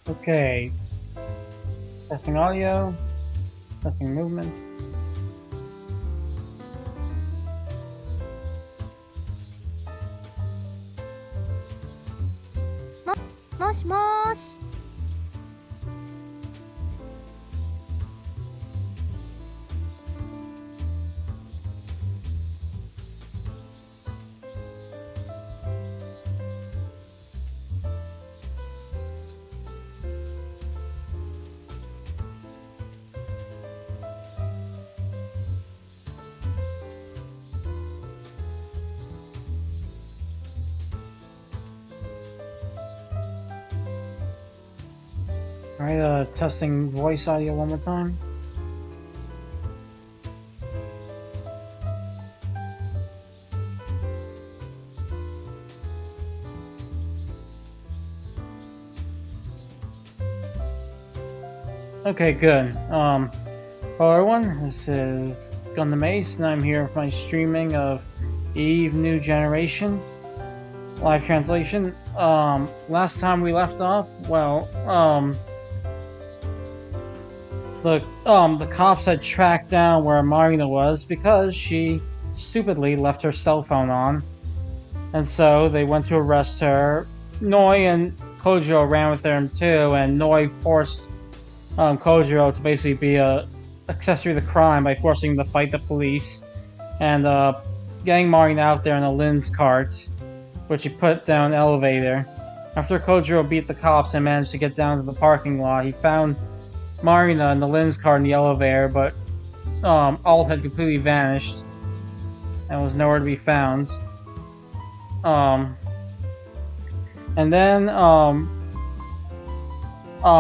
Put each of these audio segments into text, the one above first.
Okay, testing audio, testing movement. Mosh. Alright, testing voice audio one more time. Okay, good. Hello everyone, this is Gundam Ace, and I'm here with my streaming of Eve New Generation live translation. Last time we left off, well, the cops had tracked down where Marina was because she stupidly left her cell phone on, and so they went to arrest her. Noi and Kojiro ran with them too, and Noi forced Kojiro to basically be a accessory to the crime by forcing him to fight the police and getting Marina out there in a Lin's cart, which he put down an elevator. After Kojiro beat the cops and managed to get down to the parking lot, he found Marina in the Lin's car in the elevator, but Alt had completely vanished and was nowhere to be found. And then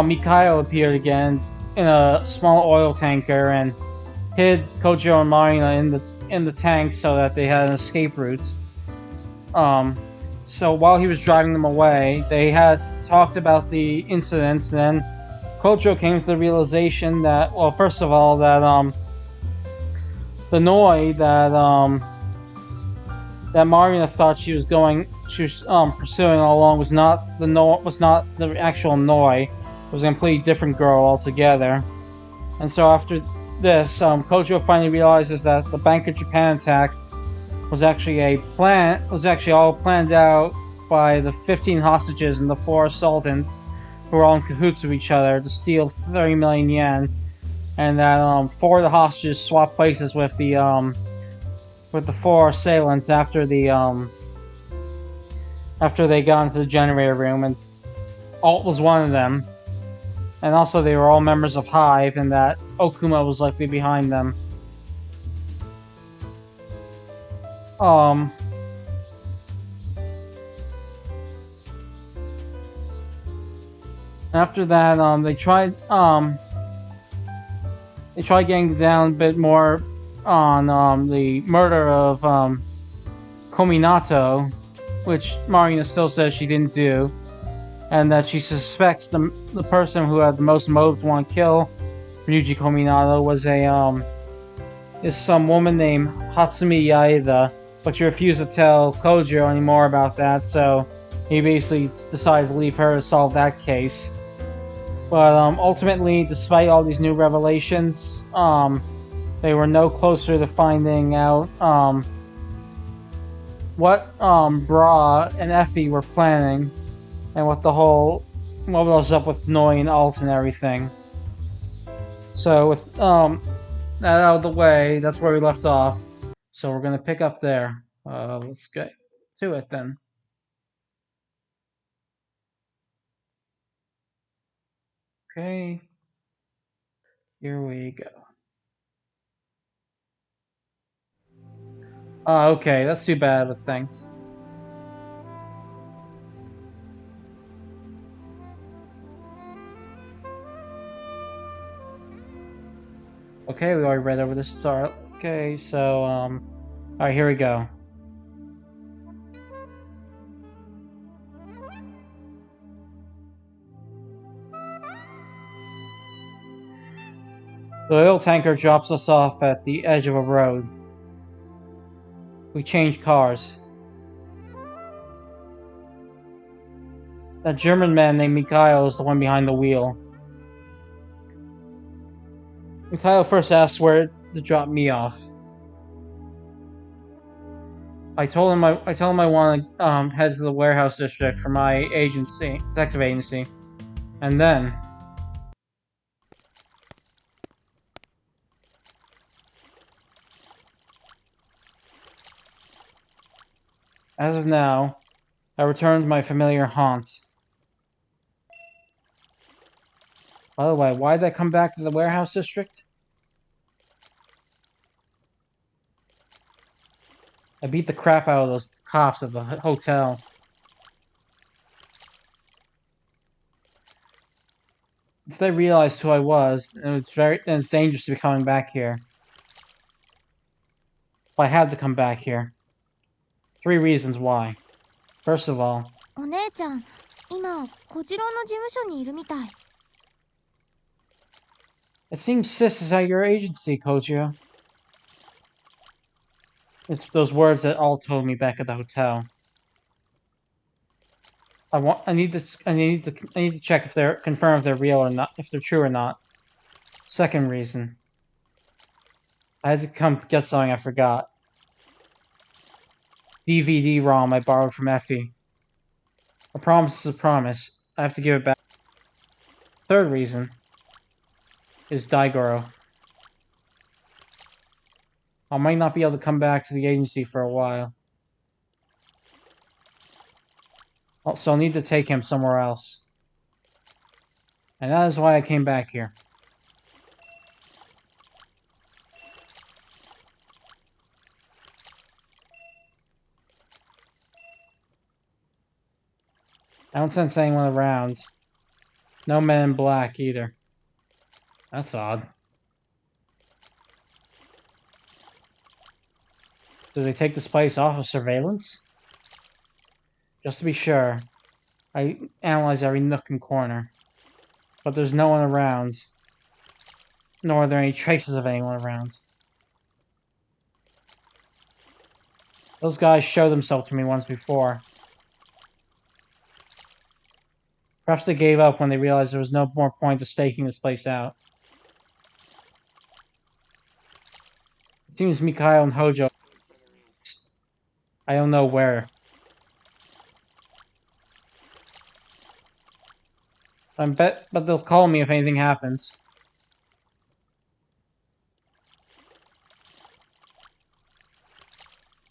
Mikhail appeared again in a small oil tanker and hid Kojiro and Marina in the tank so that they had an escape route. So while he was driving them away, they had talked about the incidents, and then Kojiro came to the realization that, well, first of all, that the Noi that Marina thought she was pursuing all along was not the actual Noi. It was a completely different girl altogether. And so after this, Kojiro finally realizes that the Bank of Japan attack was actually all planned out by the 15 hostages and the 4 assailants who were all in cahoots with each other to steal 30 million yen, and that 4 of the hostages swapped places with the 4 assailants after they got into the generator room, and Alt was one of them. And also they were all members of Hive, and that Okuma was likely behind them. After that, they tried getting down a bit more on the murder of Kominato, which Marina still says she didn't do, and that she suspects the person who had the most motive to want to kill Ryuji Kominato is some woman named Hatsumi Yaeda, but she refused to tell Kojiro any more about that, so he basically decided to leave her to solve that case. But ultimately, despite all these new revelations, they were no closer to finding out what Bra and Effie were planning, and what was up with Noi and Alt and everything. So with that out of the way, that's where we left off. So we're gonna pick up there. Let's get to it then. Okay, here we go. Okay, that's too bad, but thanks. Okay, we already read over the start. Okay, so alright, here we go. The oil tanker drops us off at the edge of a road. We change cars. That German man named Mikhail is the one behind the wheel. Mikhail first asked where to drop me off. I told him I want to head to the warehouse district for my agency, detective agency, and then as of now, I return to my familiar haunt. By the way, why did I come back to the warehouse district? I beat the crap out of those cops at the hotel. If they realized who I was, then it's dangerous to be coming back here. But I had to come back here. 3 reasons why. First of all, お姉ちゃん、今、小次郎の事務所にいるみたい。it seems Sis is at your agency, Kojiro. It's those words that all told me back at the hotel. I need to check if they're confirm if they're real or not, if they're true or not. Second reason, I had to come get something I forgot. DVD-ROM I borrowed from Effie. A promise is a promise. I have to give it back. Third reason is Daigoro. I might not be able to come back to the agency for a while. So I'll need to take him somewhere else. And that is why I came back here. I don't sense anyone around. No men in black either. That's odd. Do they take this place off of surveillance? Just to be sure, I analyze every nook and corner. But there's no one around. Nor are there any traces of anyone around. Those guys showed themselves to me once before. Perhaps they gave up when they realized there was no more point to staking this place out. It seems Mikhail and Hojo... I don't know where. But they'll call me if anything happens.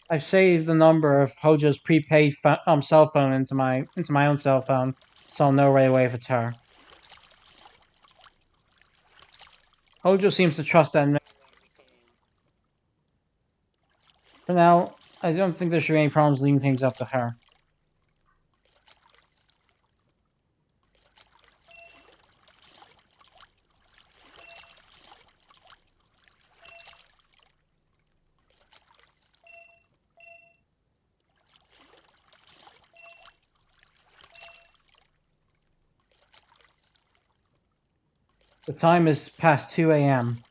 I've saved the number of Hojo's prepaid cell phone into my own cell phone, so I'll know right away if it's her. Hojo seems to trust that. For now, I don't think there should be any problems leaving things up to her. The time is past 2 a.m.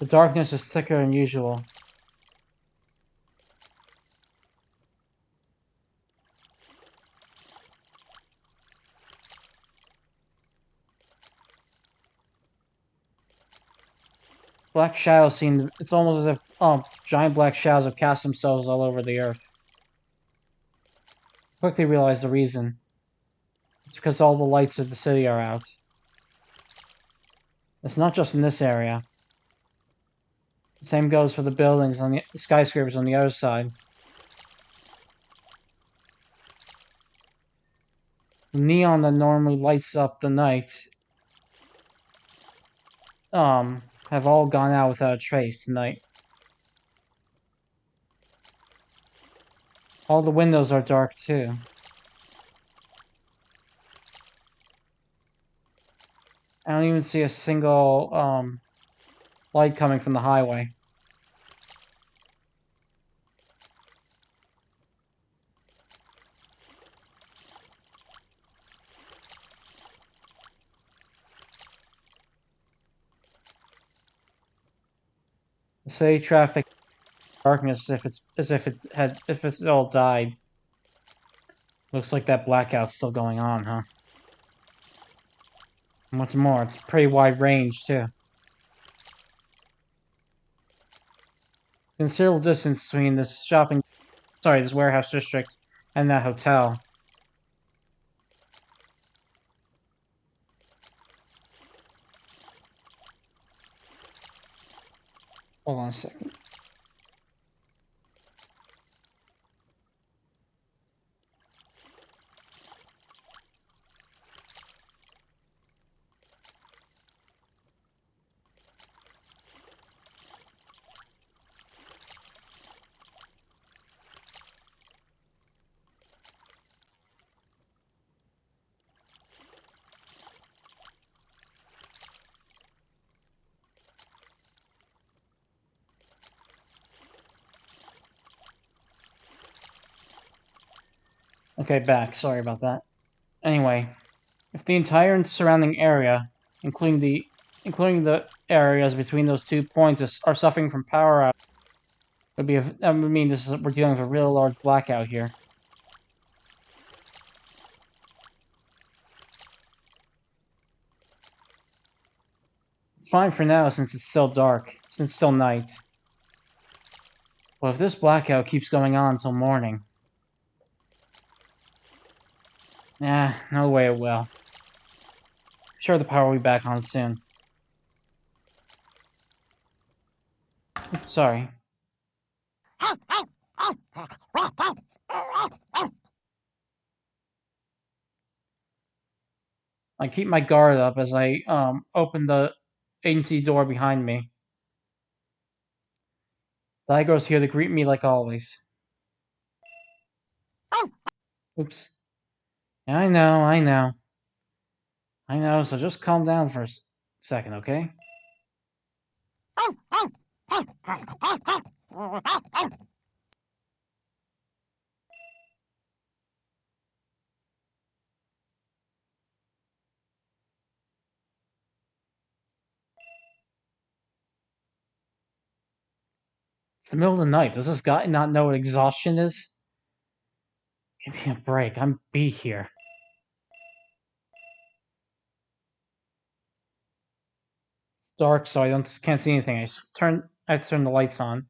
The darkness is thicker than usual. Black shadows seem... It's almost as if giant black shadows have cast themselves all over the earth. Quickly realize the reason. It's because all the lights of the city are out. It's not just in this area. The same goes for the buildings on the skyscrapers on the other side. The neon that normally lights up the night have all gone out without a trace tonight. All the windows are dark too. I don't even see a single light coming from the highway. The city traffic darkness as if it's all died. Looks like that blackout's still going on, huh? And what's more, it's pretty wide range, too. Considerable distance between this this warehouse district and that hotel. Hold on a second. Okay, back. Sorry about that. Anyway, if the entire surrounding area, including the areas between those 2 points, are suffering from power out, that would mean we're dealing with a real large blackout here. It's fine for now since it's still dark, since it's still night. But if this blackout keeps going on until morning, no way it will. I'm sure the power will be back on soon. Oops, sorry. I keep my guard up as I open the agency door behind me. Daigo's here to greet me like always. Oops. Yeah, I know, so just calm down for a second, okay? It's the middle of the night. Does this guy not know what exhaustion is? Give me a break. I'm B here. It's dark, so I can't see anything. I have to turn the lights on.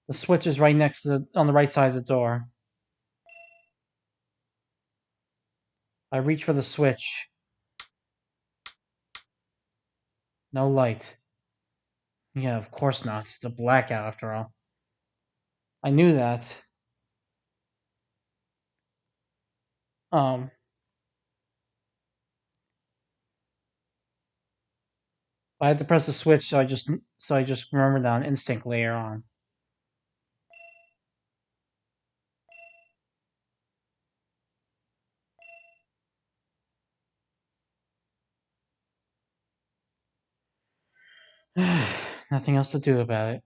The switch is right next to on the right side of the door. I reach for the switch. No light. Yeah, of course not. It's a blackout after all. I knew that. I had to press the switch, so I just remembered that on instinct later on. Nothing else to do about it.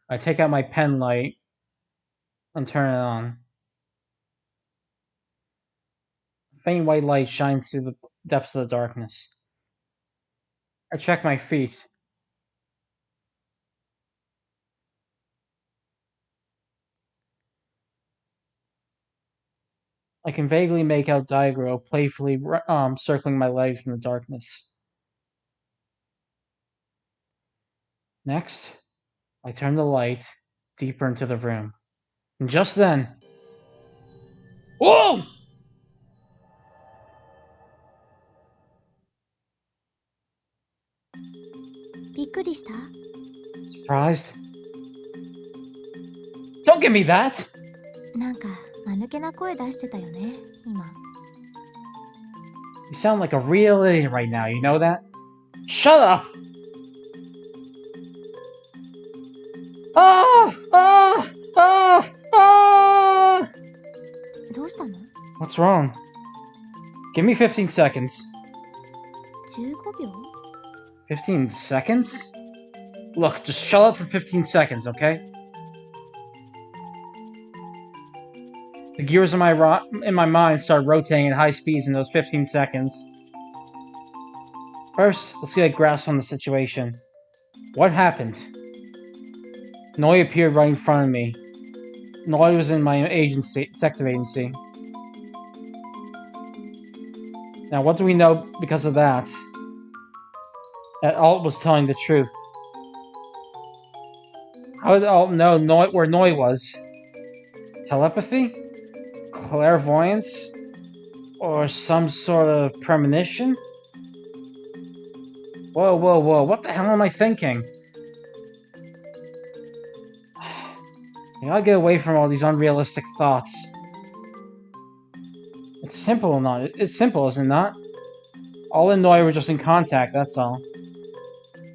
I take out my pen light and turn it on. A faint white light shines through the depths of the darkness. I check my feet. I can vaguely make out Daigo playfully circling my legs in the darkness. Next, I turn the light deeper into the room. And just then... Whoa! Surprised? Don't give me that! なんか間抜けな声出してたよね、今。You sound like a real idiot right now, you know that? Shut up! Ah! Ah! Ah! Ah! どうしたの？ What's wrong? Give me 15 seconds. 15秒？ 15 seconds? Look, just shut up for 15 seconds, okay? The gears in my mind start rotating at high speeds in those 15 seconds. First, let's get a grasp on the situation. What happened? Noi appeared right in front of me. Noi was in my agency, detective agency. Now, what do we know because of that? That Alt was telling the truth. How did Alt know where Noi was? Telepathy? Clairvoyance? Or some sort of premonition? Whoa, whoa, whoa, what the hell am I thinking? I gotta get away from all these unrealistic thoughts. It's simple or not? It's simple, is it not? All and Noi were just in contact, that's all.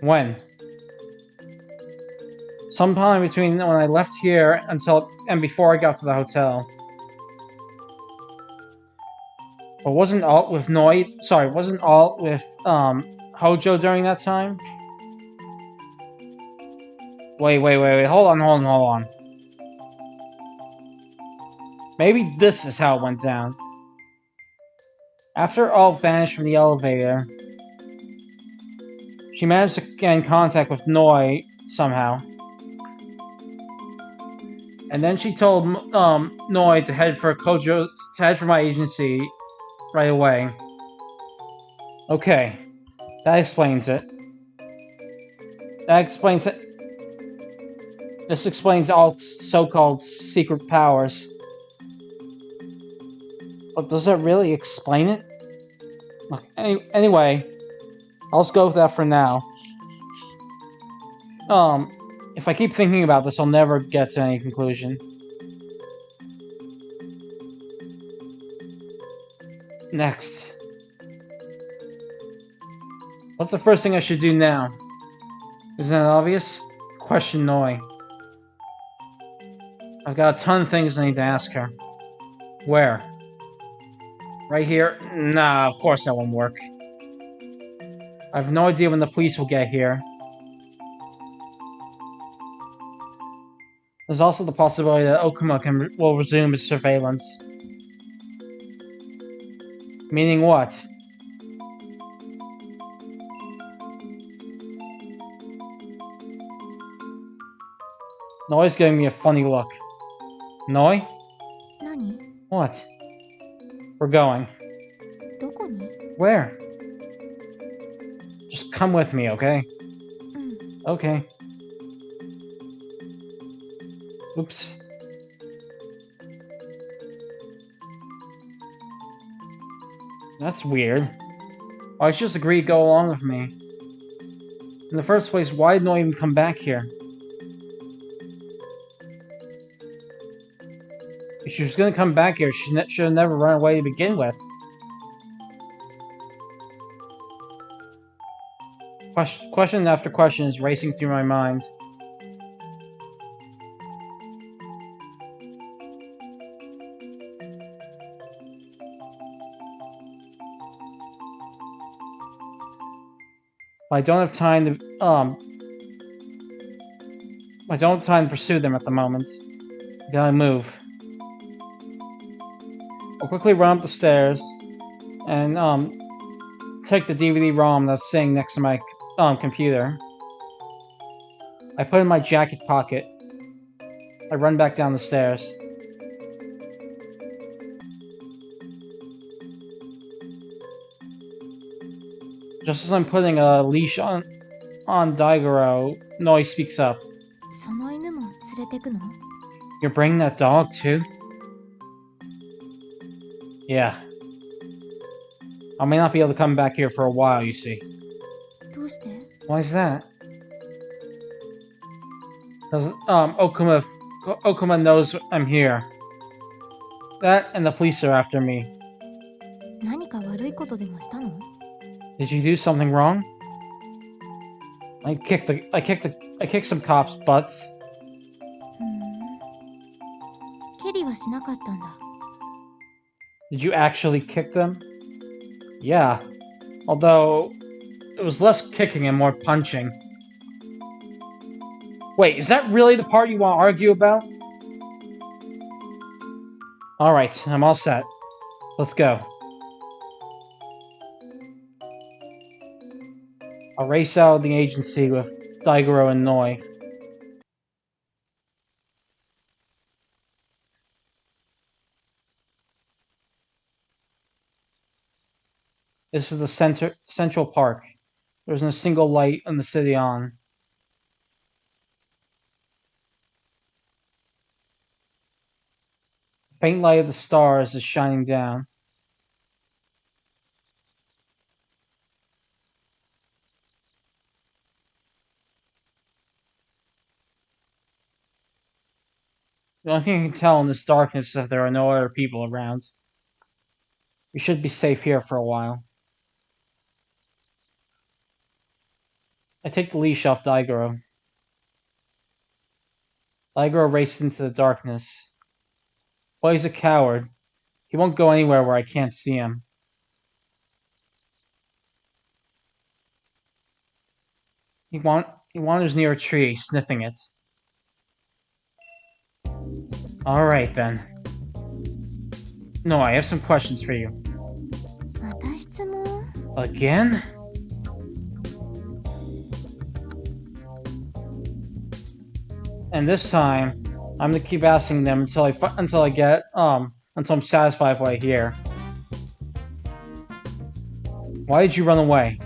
When? Sometime between when I left here and before I got to the hotel. But wasn't Alt with Hojo during that time? Wait, hold on. Maybe this is how it went down. After Alt vanished from the elevator, she managed to get in contact with Noi somehow. And then she told Noi to head for my agency right away. Okay, that explains it. This explains Alt's so-called secret powers. But does it really explain it? Look, anyway, I'll just go with that for now. If I keep thinking about this, I'll never get to any conclusion. Next. What's the first thing I should do now? Isn't that obvious? Question Noi. I've got a ton of things I need to ask her. Where? Right here? Nah, of course that won't work. I have no idea when the police will get here. There's also the possibility that Okuma will resume its surveillance. Meaning what? Noi's giving me a funny look. Noi? 何？ What? We're going. どこに？ Where? Just come with me, okay? うん。 Okay. Oops. That's weird. Why she just agreed to go along with me? In the first place, why did Noi even come back here? If she was gonna come back here, she should have never run away to begin with. Question after question is racing through my mind. I don't have time to pursue them at the moment. Gotta move. I'll quickly run up the stairs and take the DVD-ROM that's sitting next to my computer. I put it in my jacket pocket. I run back down the stairs. Just as I'm putting a leash on Daigoro, Noi speaks up. その犬も連れてくの？ You're bringing that dog too? Yeah. I may not be able to come back here for a while, you see. どうして？ Why is that? Because Okuma knows I'm here. That and the police are after me. 何か悪いことでもしたの？ Did you do something wrong? I kicked some cops' butts. 蹴りはしなかったんだ。 Did you actually kick them? Yeah. Although, it was less kicking and more punching. Wait, is that really the part you want to argue about? Alright, I'm all set. Let's go. I'll race out of the agency with Daigoro and Noi. This is the central park. There isn't a single light in the city on. The faint light of the stars is shining down. The only thing I can tell in this darkness is that there are no other people around. We should be safe here for a while. I take the leash off Daigoro. Daigoro races into the darkness. Well, he's a coward. He won't go anywhere where I can't see him. He wanders near a tree, sniffing it. Alright then. No, I have some questions for you. また質問 Again? And this time, I'm gonna keep asking them until I'm satisfied with what I hear. Why did you run away?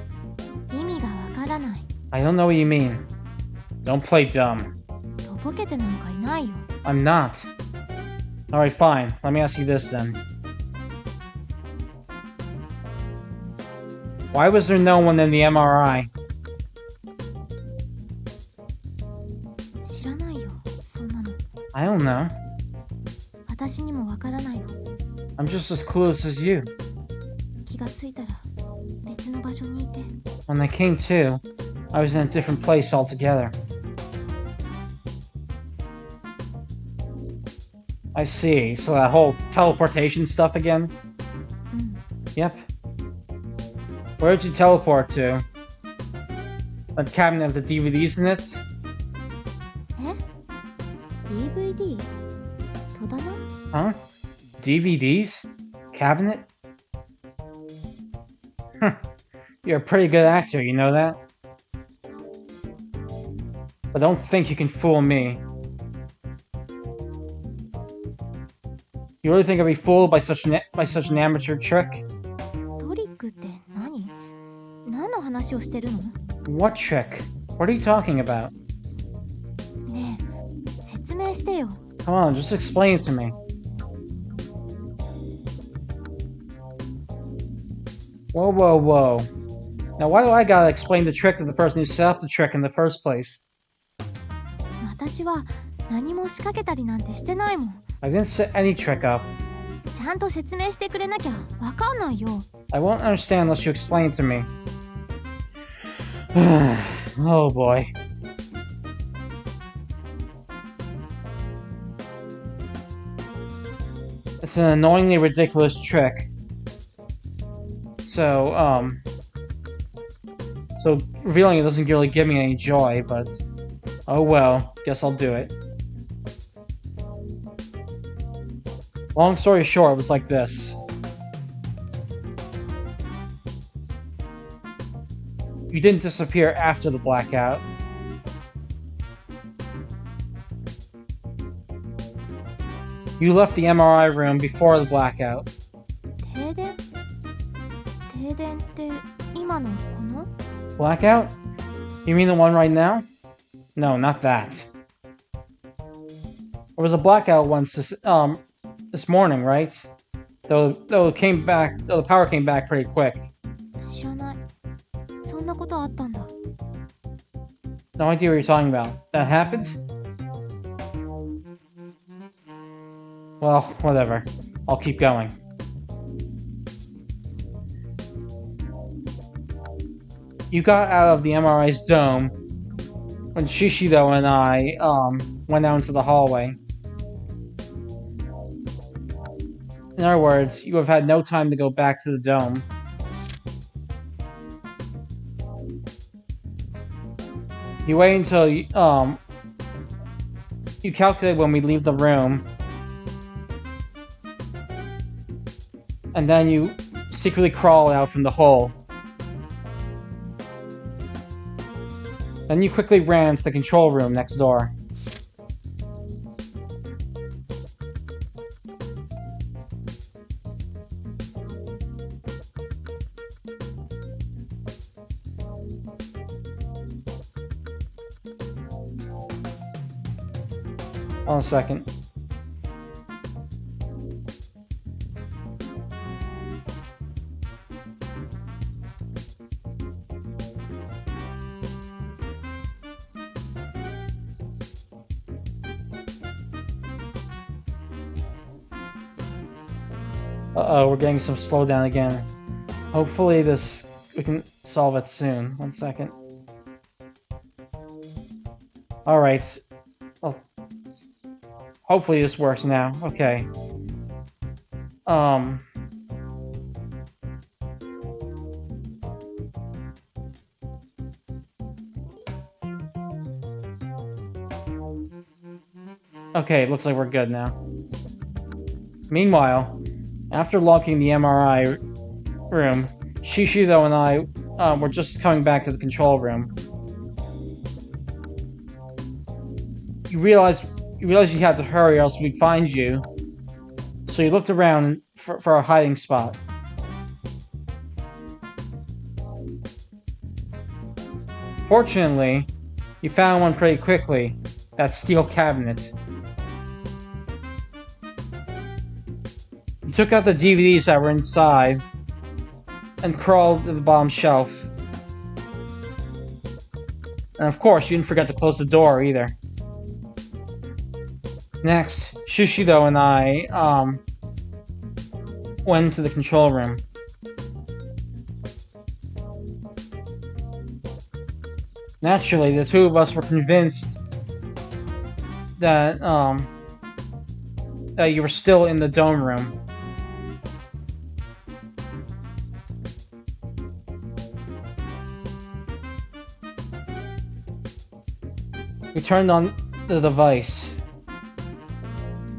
意味がわからない I don't know what you mean. Don't play dumb. とぼけてなんかいないよ I'm not. Alright, fine. Let me ask you this then. Why was there no one in the MRI? 知らないよそんなの I don't know. 私にもわからないの I'm just as clueless as you. 気がついたら別の場所にいて When I came to, I was in a different place altogether. I see. So that whole teleportation stuff again? うん Yep. Where'd you teleport to? That cabinet with the DVDs in it? え DVD 戸棚 Huh? DVDs? Cabinet? Huh. You're a pretty good actor, you know that? But don't think you can fool me. You really think I'd be fooled by such an amateur trick? トリックって何何の話をしてるの What trick? What are you talking about? ねえ説明してよ Come on, just explain it to me. Whoa, whoa, whoa. Now why do I gotta explain the trick to the person who set up the trick in the first place? 私は何も仕掛けたりなんてしてないもん I didn't set any trick up. ちゃんと説明してくれなきゃわかんないよ I won't understand unless you explain it to me. Oh boy. It's an annoyingly ridiculous trick. So revealing it doesn't really give me any joy, but oh well, guess I'll do it. Long story short, it was like this. You didn't disappear after the blackout. You left the MRI room before the blackout. 停電停電って今のこの Blackout? You mean the one right now? No, not that. There was a blackout once this morning, right? Though the power came back pretty quick. 知らないそんなことあったんだ No idea what you're talking about. That happened? Well, whatever. I'll keep going. You got out of the MRI's dome when Shishido and I went out into the hallway. In other words, you have had no time to go back to the dome. You wait until you calculate when we leave the room, and then you secretly crawl out from the hole. Then you quickly ran to the control room next door. Hold on a second. Uh-oh, we're getting some slowdown again. Hopefully we can solve it soon. 1 second. Alright. Well, hopefully this works now. Okay. Okay, looks like we're good now. Meanwhile, after locking the MRI room, Shishido and I were just coming back to the control room. You realized you had to hurry or else we'd find you. So you looked around for a hiding spot. Fortunately, you found one pretty quickly. That steel cabinet. You took out the DVDs that were inside and crawled to the bottom shelf. And of course, you didn't forget to close the door either. Next, Shishido and I went into the control room. Naturally, the two of us were convinced that that you were still in the dome room. We turned on the device.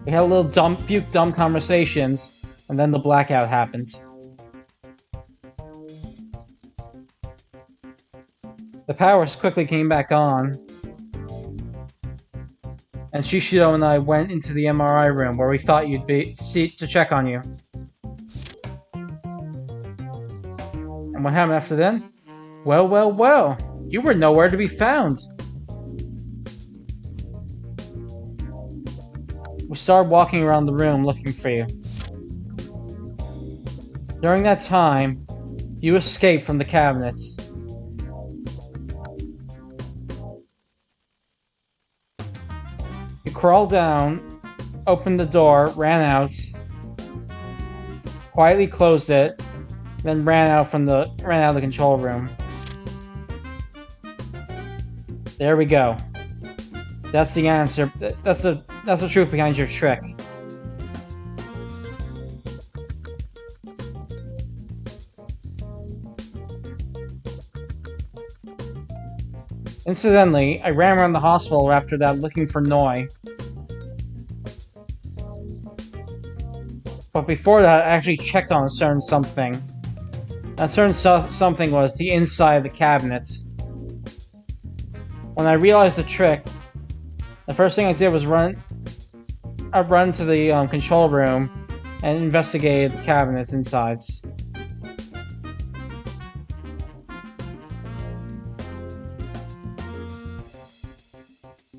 We had a little few dumb conversations, and then the blackout happened. The powers quickly came back on, and Shishido and I went into the MRI room where we thought you'd be to check on you. And what happened after then? Well, well, well, you were nowhere to be found. We started walking around the room looking for you. During that time, you escaped from the cabinet. You crawled down, opened the door, ran out, quietly closed it, then ran out of the control room. There we go. That's the answer. That's the truth behind your trick. Incidentally, I ran around the hospital after that looking for Noi. But before that, I actually checked on a certain something. That certain something was the inside of the cabinet. When I realized the trick, the first thing I did was run to the control room and investigated the cabinet's insides.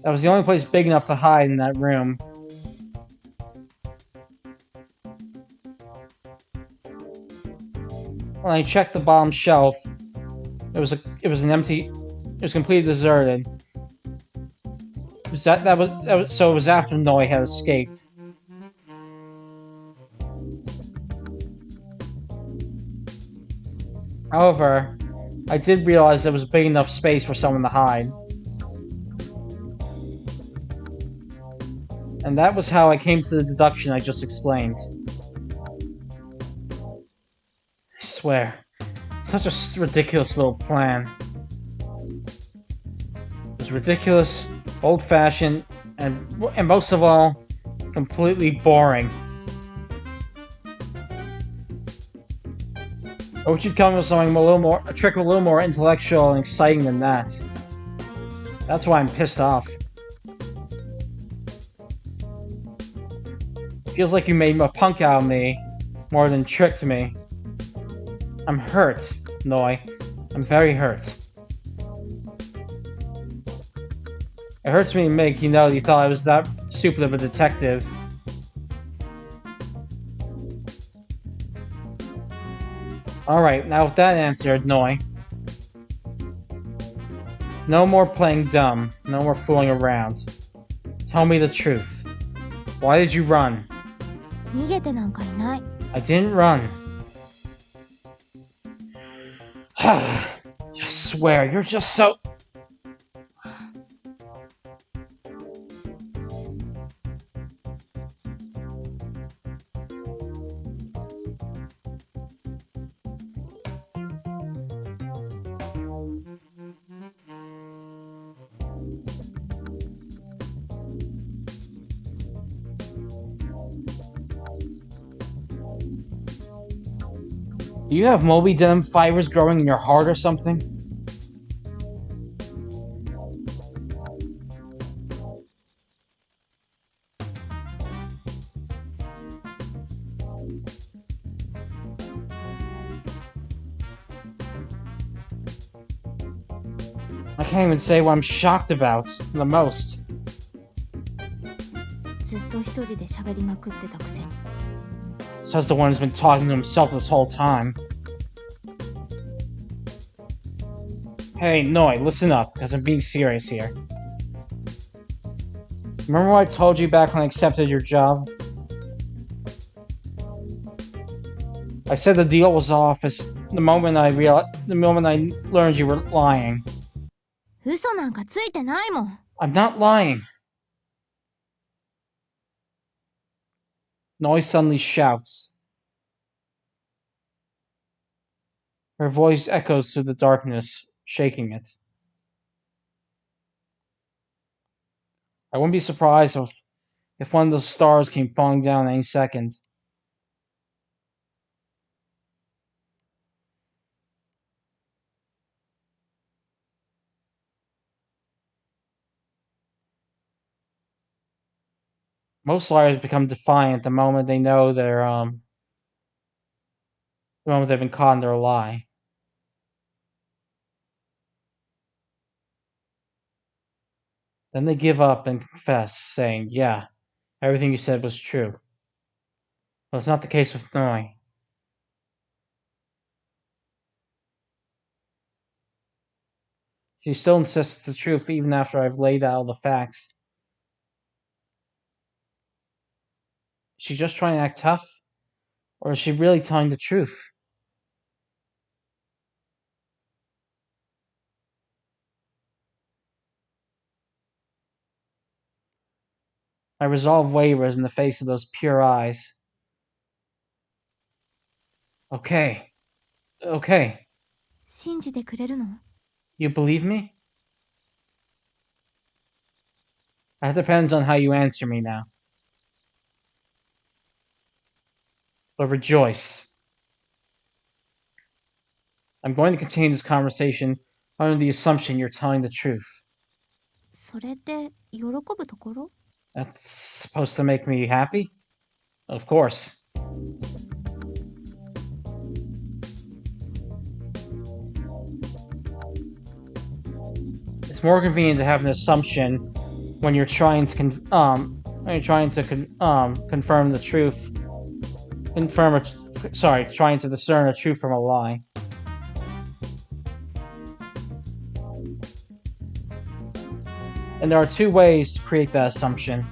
That was the only place big enough to hide in that room. When I checked the bottom shelf, it was completely deserted. So it was after Noi had escaped. However, I did realize there was big enough space for someone to hide. And that was how I came to the deduction I just explained. I swear, such a ridiculous little plan. It was ridiculous, old-fashioned, and most of all, completely boring. I wish you'd come with something a trick a little more intellectual and exciting than that. That's why I'm pissed off. Feels like you made a punk out of me more than tricked me. I'm hurt, Noi. I'm very hurt. It hurts me to make you know you thought I was that stupid of a detective. Alright, now with that answered, Noi. No more playing dumb. No more fooling around. Tell me the truth. Why did you run? 逃げてなんかいない。 I didn't run. I swear, you're just so... Do you have Moby Denim fibers growing in your heart or something? I can't even say what I'm shocked about the most. ずっと一人で喋りまくってたくせに。 Says the one who's been talking to himself this whole time. Hey, Noi, listen up, because I'm being serious here. Remember what I told you back when I accepted your job? I said the deal was off as the moment I learned you were lying. 嘘なんかついてないもん。 I'm not lying. Noi suddenly shouts. Her voice echoes through the darkness, shaking it. I wouldn't be surprised if one of those stars came falling down any second. Most liars become defiant the moment they know the moment they've been caught in their lie. Then they give up and confess, saying, yeah, everything you said was true. But it's not the case with Noi. She still insists the truth even after I've laid out all the facts. Is she just trying to act tough? Or is she really telling the truth? My resolve wavers in the face of those pure eyes. Okay. 信じてくれるの？ You believe me? That depends on how you answer me now. But rejoice. I'm going to continue this conversation under the assumption you're telling the truth. それって喜ぶところ？ That's supposed to make me happy? Of course. It's more convenient to have an assumption when you're trying to confirm the truth. Trying to discern a truth from a lie. And there are two ways to create that assumption.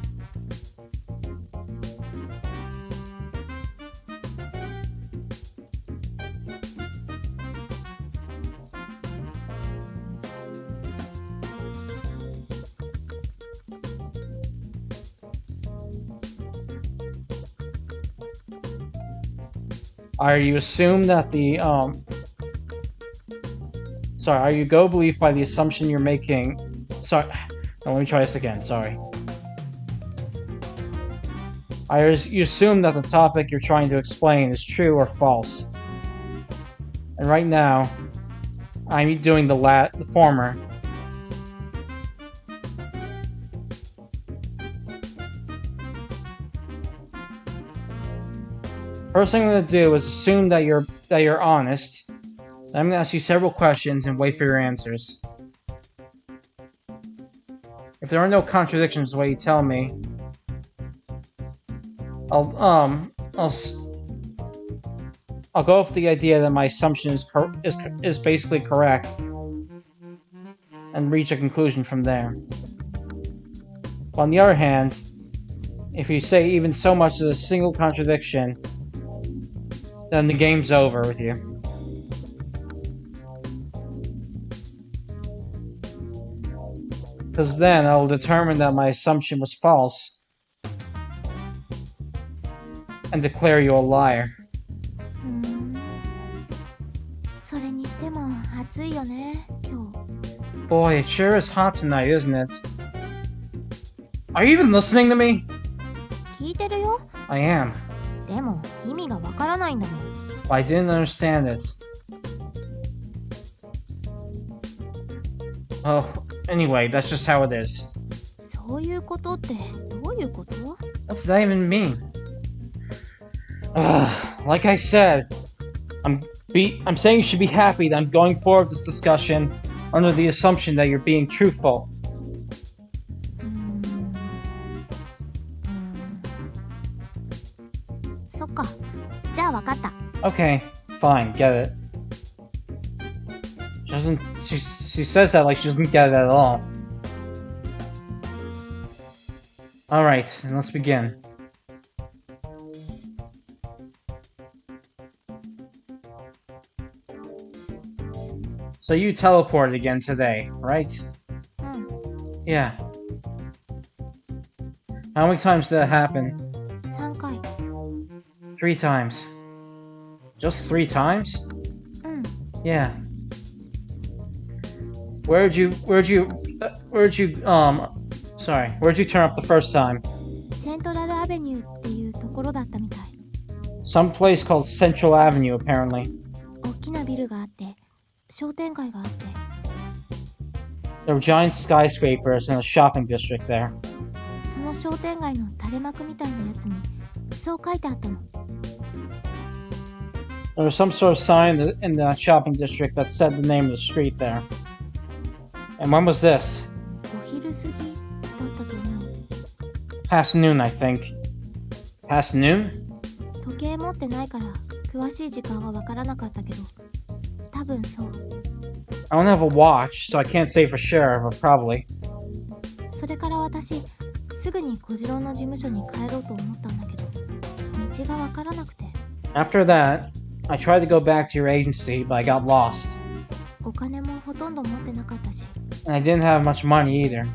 Either you assume that the either you go belief by the assumption you're making. Sorry, no, let me try this again. Sorry. Either you assume that the topic you're trying to explain is true or false. And right now, I'm doing the former. First thing I'm going to do is assume that you're honest. Then I'm going to ask you several questions and wait for your answers. If there are no contradictions the way you tell me, I'll go with the idea that my assumption is basically correct, and reach a conclusion from there. On the other hand, if you say even so much as a single contradiction, then the game's over with you. Because then I will determine that my assumption was false and declare you a liar. それにしても暑いよね、今日。 Boy, it sure is hot tonight, isn't it? Are you even listening to me? 聞いてるよ。 I am. でも意味がわからないんだもん。 I didn't understand it. Oh, anyway, that's just how it is. そういうことってどういうこと？ What does that even mean? Like I said, I'm saying you should be happy that I'm going forward with this discussion under the assumption that you're being truthful. そっか。じゃあわかった。 Okay, fine, get it. She says that like she doesn't get it at all. Alright, and let's begin. So you teleported again today, right? うん。 Yeah. How many times did that happen? 3回。 3 times. Just 3 times? うん。 Yeah. Where'd you turn up the first time? セントラルアベニューっていうところだったみたい。 Some place called Central Avenue, apparently. 大きなビルがあって、商店街があって、 There were giant skyscrapers and a shopping district there. その商店街の垂れ幕みたいなやつにそう書いてあったの。 There was some sort of sign in the shopping district that said the name of the street there. And when was this? お昼過ぎだったと思う。 Past noon, I think. Past noon? 時計持ってないから詳しい時間はわからなかったけど、多分そう。 I don't have a watch, so I can't say for sure, but probably. それから私、すぐに小次郎の事務所に帰ろうと思ったんだけど、道がわからなくて。 After that, I tried to go back to your agency, but I got lost. お金もほとんど持ってなかったし、 And I didn't have much money either.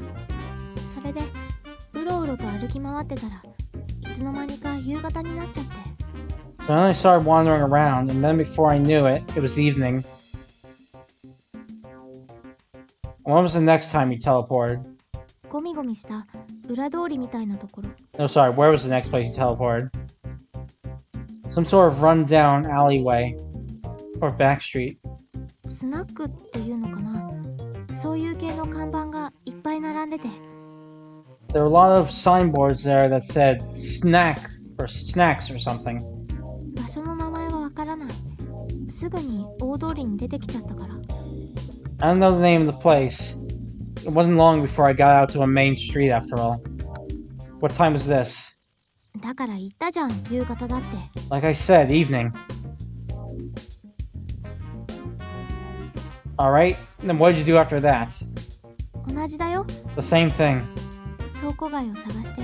それでうろうろと歩き回ってたらいつの間にか夕方になっちゃって。 So then I started wandering around, and then before I knew it, it was evening. When was the next time you teleported? ゴミゴミした裏通りみたいなところ。 No, sorry, where was the next place you teleported? Some sort of run-down alleyway. Or back street. スナックっていうのかな、そういう系の看板がいっぱい並んでて。 There were a lot of signboards there that said snacks or something. 場所の名前はわからない。すぐに大通りに出てきちゃったから。 I don't know the name of the place. It wasn't long before I got out to a main street after all. What time was this? だから言ったじゃん、夕方だって。 Like I said, evening. Alright, then what did you do after that? 同じだよ。 The same thing. 倉庫街を探して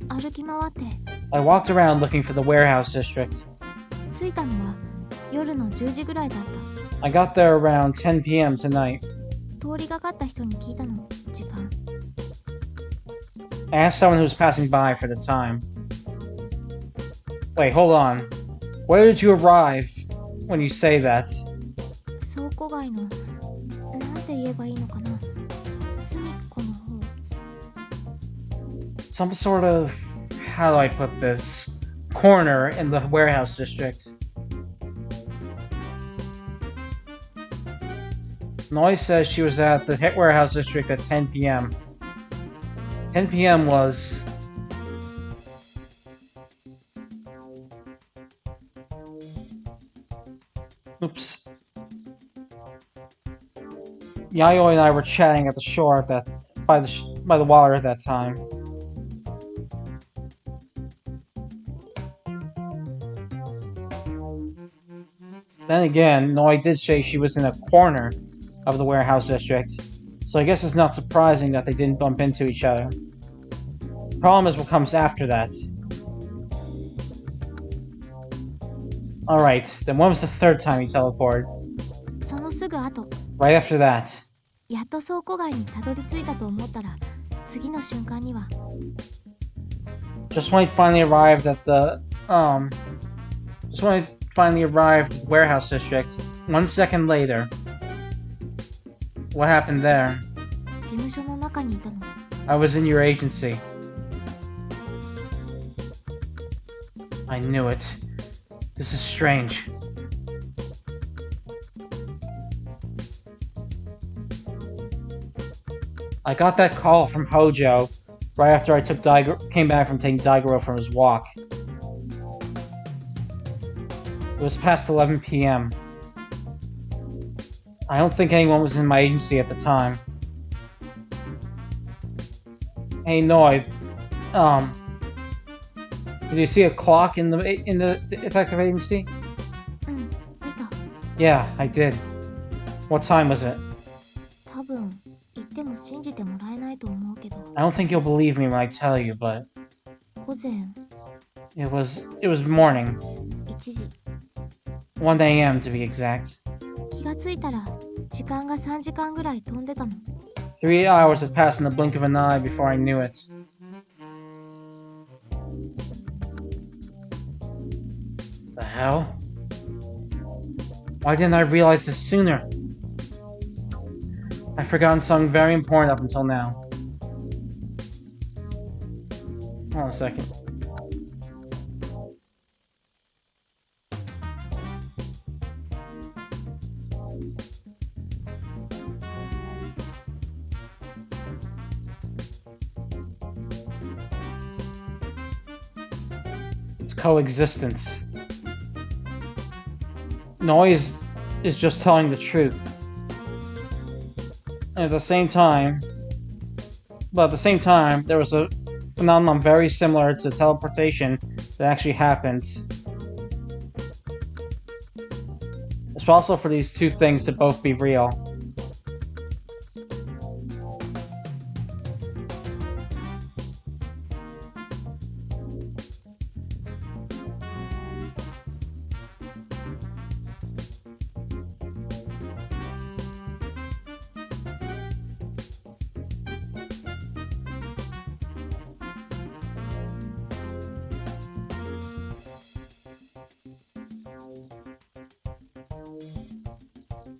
歩き回って、 I walked around looking for the warehouse district. 着いたのは夜の10時ぐらいだった。 I got there around 10 p.m. tonight. 通りがかった人に聞いたの、時間。 I asked someone who was passing by for the time. Wait, hold on. Where did you arrive when you say that? 倉庫街の、なんて言えばいいのかな、隅っこの方。 Some sort of, how do I put this, corner in the warehouse district. Noise says she was at the warehouse district at 10 p.m. 10 p.m. was... Oops. Yayoi and I were chatting at the shore at that by the water at that time. Then again, Noi did say she was in a corner of the warehouse district, so I guess it's not surprising that they didn't bump into each other. The problem is what comes after that. Alright, then when was the third time you teleported? そのすぐ後、 Right after that. やっと倉庫街にたどり着いたと思ったら、次の瞬間には Just when I finally arrived at the, just when I finally arrived at the warehouse district, 1 second later. What happened there? 事務所の中にいたの。 I was in your agency. I knew it. This is strange. I got that call from Hojo right after I came back from taking Daigoro from his walk. It was past 11 p.m. I don't think anyone was in my agency at the time. Hey Noi, did you see a clock in the detective agency? うん、見た。 Yeah, I did. What time was it? 多分、言っても信じてもらえないと思うけど、 I don't think you'll believe me when I tell you, but 午前 it was morning, 1時。 1 a.m. to be exact. 気がついたら、時間が3時間ぐらい飛んでたの。 3 hours had passed in the blink of an eye before I knew it. The hell? Why didn't I realize this sooner? I've forgotten something very important up until now. Hold on a second. It's coexistence. Noise is just telling the truth. And at the same time, there was a phenomenon very similar to teleportation that actually happened. It's possible for these two things to both be real.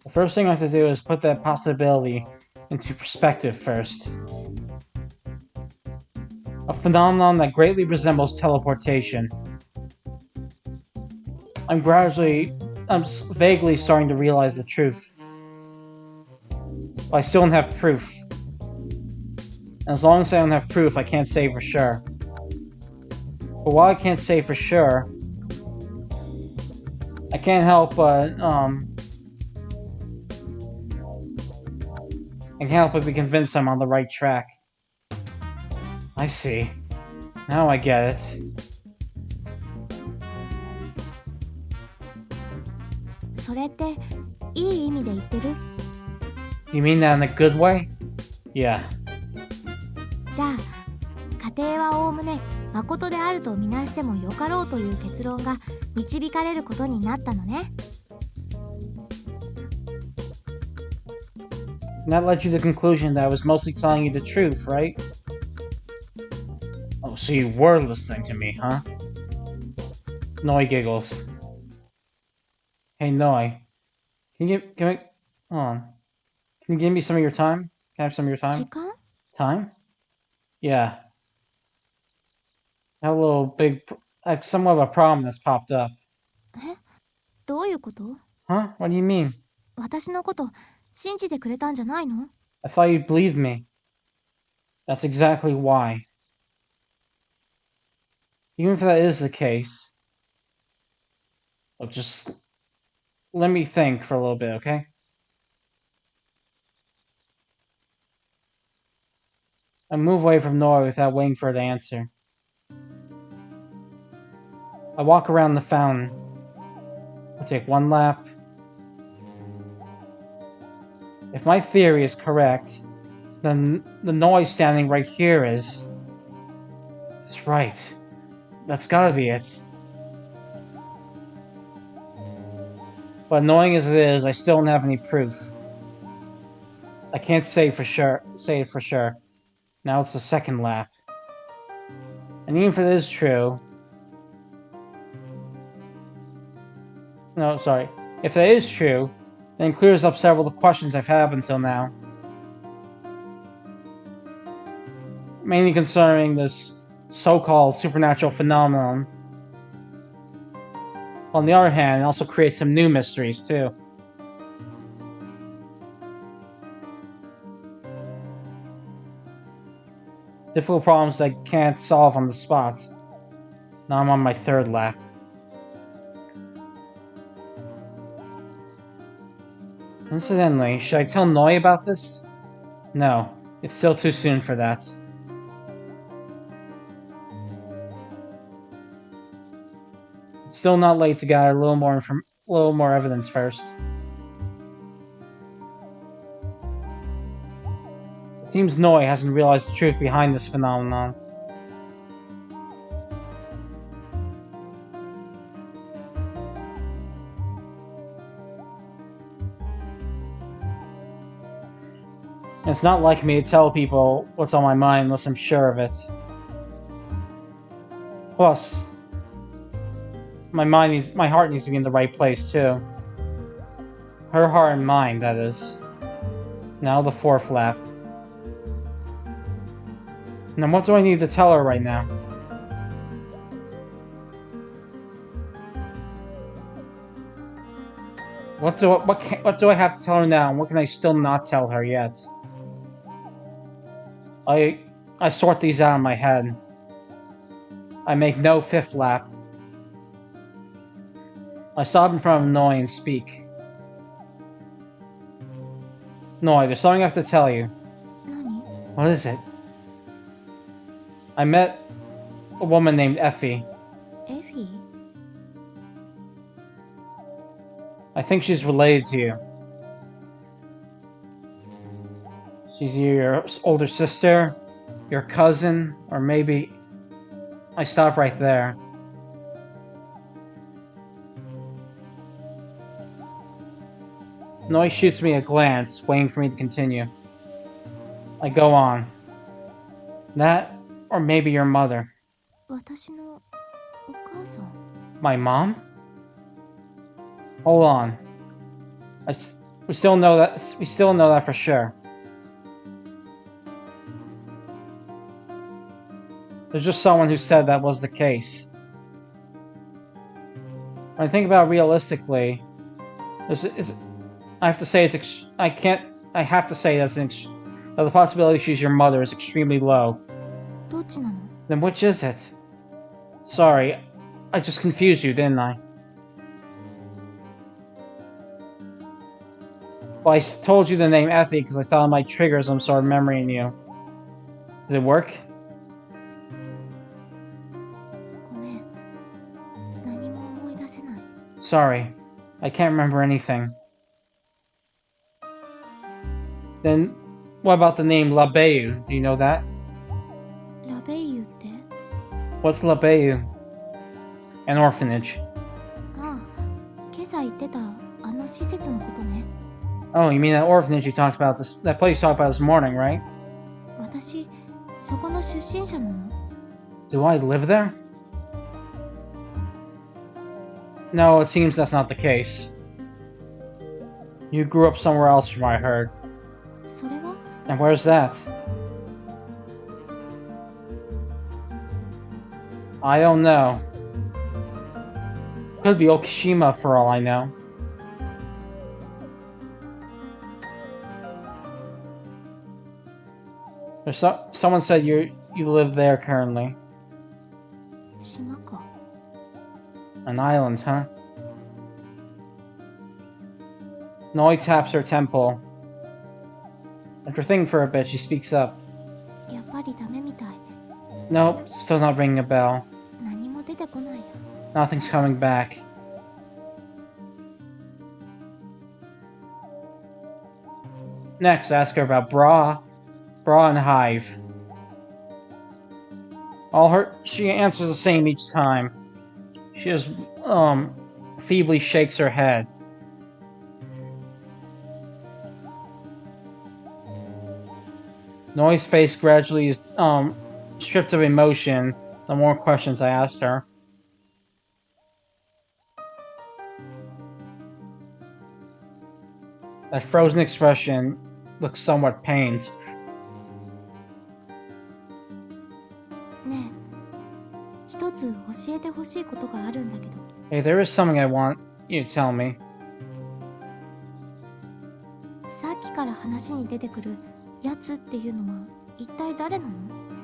The first thing I have to do is put that possibility into perspective first. A phenomenon that greatly resembles teleportation. I'm vaguely starting to realize the truth. But I still don't have proof. And as long as I don't have proof, I can't say for sure. But while I can't say for sure, I can't help but, I can't help but be convinced I'm on the right track. I see. Now I get it. それっていい意味で言ってる？ You mean that in a good way? Yeah. じゃあ家庭はおおむね誠であるとみなしてもよかろうという結論が導かれることになったのね。 And that led you to the conclusion that I was mostly telling you the truth, right? Oh, so you were listening to me, huh? Noi giggles. Hey, Noi. Can you hold on. Can you give me some of your time? Can I have some of your time? 時間？ Time? Yeah. I have a little somewhat of a problem that's popped up. どういうこと？ Huh? What do you mean? 私のこと信じてくれたんじゃないの？ I thought you'd believe me. That's exactly why. Even if that is the case, look, just let me think for a little bit, okay? I move away from Nora without waiting for her to answer. I walk around the fountain. I take one lap, If my theory is correct, then the noise standing right here is... It's right. That's gotta be it. But annoying as it is, I still don't have any proof. I can't say it for sure. Now it's the second lap. And even if it is true... No, sorry. If it is true, then it clears up several of the questions I've had up until now. Mainly concerning this so-called supernatural phenomenon. On the other hand, it also creates some new mysteries, too. Difficult problems I can't solve on the spot. Now I'm on my third lap. Incidentally, should I tell Noi about this? No, it's still too soon for that. It's still not late to gather a little more evidence first. It seems Noi hasn't realized the truth behind this phenomenon. It's not like me to tell people what's on my mind unless I'm sure of it. Plus, my heart needs to be in the right place too. Her heart and mind, that is. Now the fourth lap. Now what do I need to tell her right now? What do I have to tell her now, and what can I still not tell her yet? I sort these out in my head. I make no fifth lap. I stop in front of Noi and speak. Noi, there's something I have to tell you. What is it? I met a woman named Effie. Effie? I think she's related to you. She's your older sister, your cousin, or maybe... I stop right there. Noi shoots me a glance, waiting for me to continue. I go on. That, or maybe your mother. 私のお母さん? My mom? Hold on. We still know that for sure. There's just someone who said that was the case. When I think about it realistically, I have to say that the possibility she's your mother is extremely low. どっちなの? Then which is it? Sorry, I just confused you, didn't I? Well, I told you the name Effie because I thought it might trigger some sort of memory in you. Did it work? ごめん。何も思い出せない。 Sorry, I can't remember anything. Then, what about the name La Bayou? Do you know that? ラベイユって? What's La Bayou? An orphanage. ああ、今朝言ってたあの施設のことね。 Oh, you mean that orphanage that place you talked about this morning, right? 私、そこの出身者なの? Do I live there? No, it seems that's not the case. You grew up somewhere else from what I heard. それは? And where's that? I don't know. Could be Okishima for all I know. Someone said you live there currently. 島か. An island, huh? Noi taps her temple. After thinking for a bit, she speaks up. やっぱりダメみたい. Nope, still not ringing a bell. 何も出てこないや. Nothing's coming back. Next, ask her about Bra and Hive. She answers the same each time. She just, feebly shakes her head. Noi's face gradually is, stripped of emotion the more questions I asked her. That frozen expression looks somewhat pained. ねえ、一つ教えてほしいことがあるんだけど。 Hey, there is something I want you to tell me. さっきから話に出てくるやつっていうのは一体誰なの？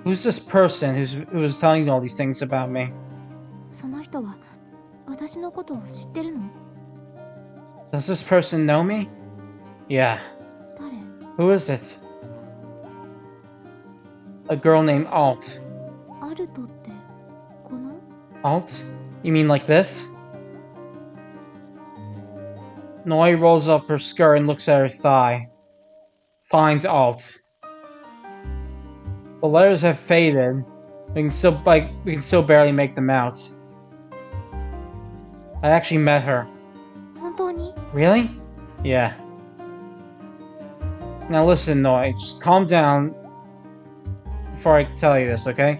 Who's this person who was telling you all these things about me? その人は私のことを知ってるの？ Does this person know me? Yeah. 誰？ Who is it? A girl named Alt. アルトってこの？ Alt? You mean like this? Noi rolls up her skirt and looks at her thigh. Finds Alt. The letters have faded. We can still barely make them out. I actually met her. 本当に？ Really? Yeah. Now listen, Noi. Just calm down before I tell you this, okay?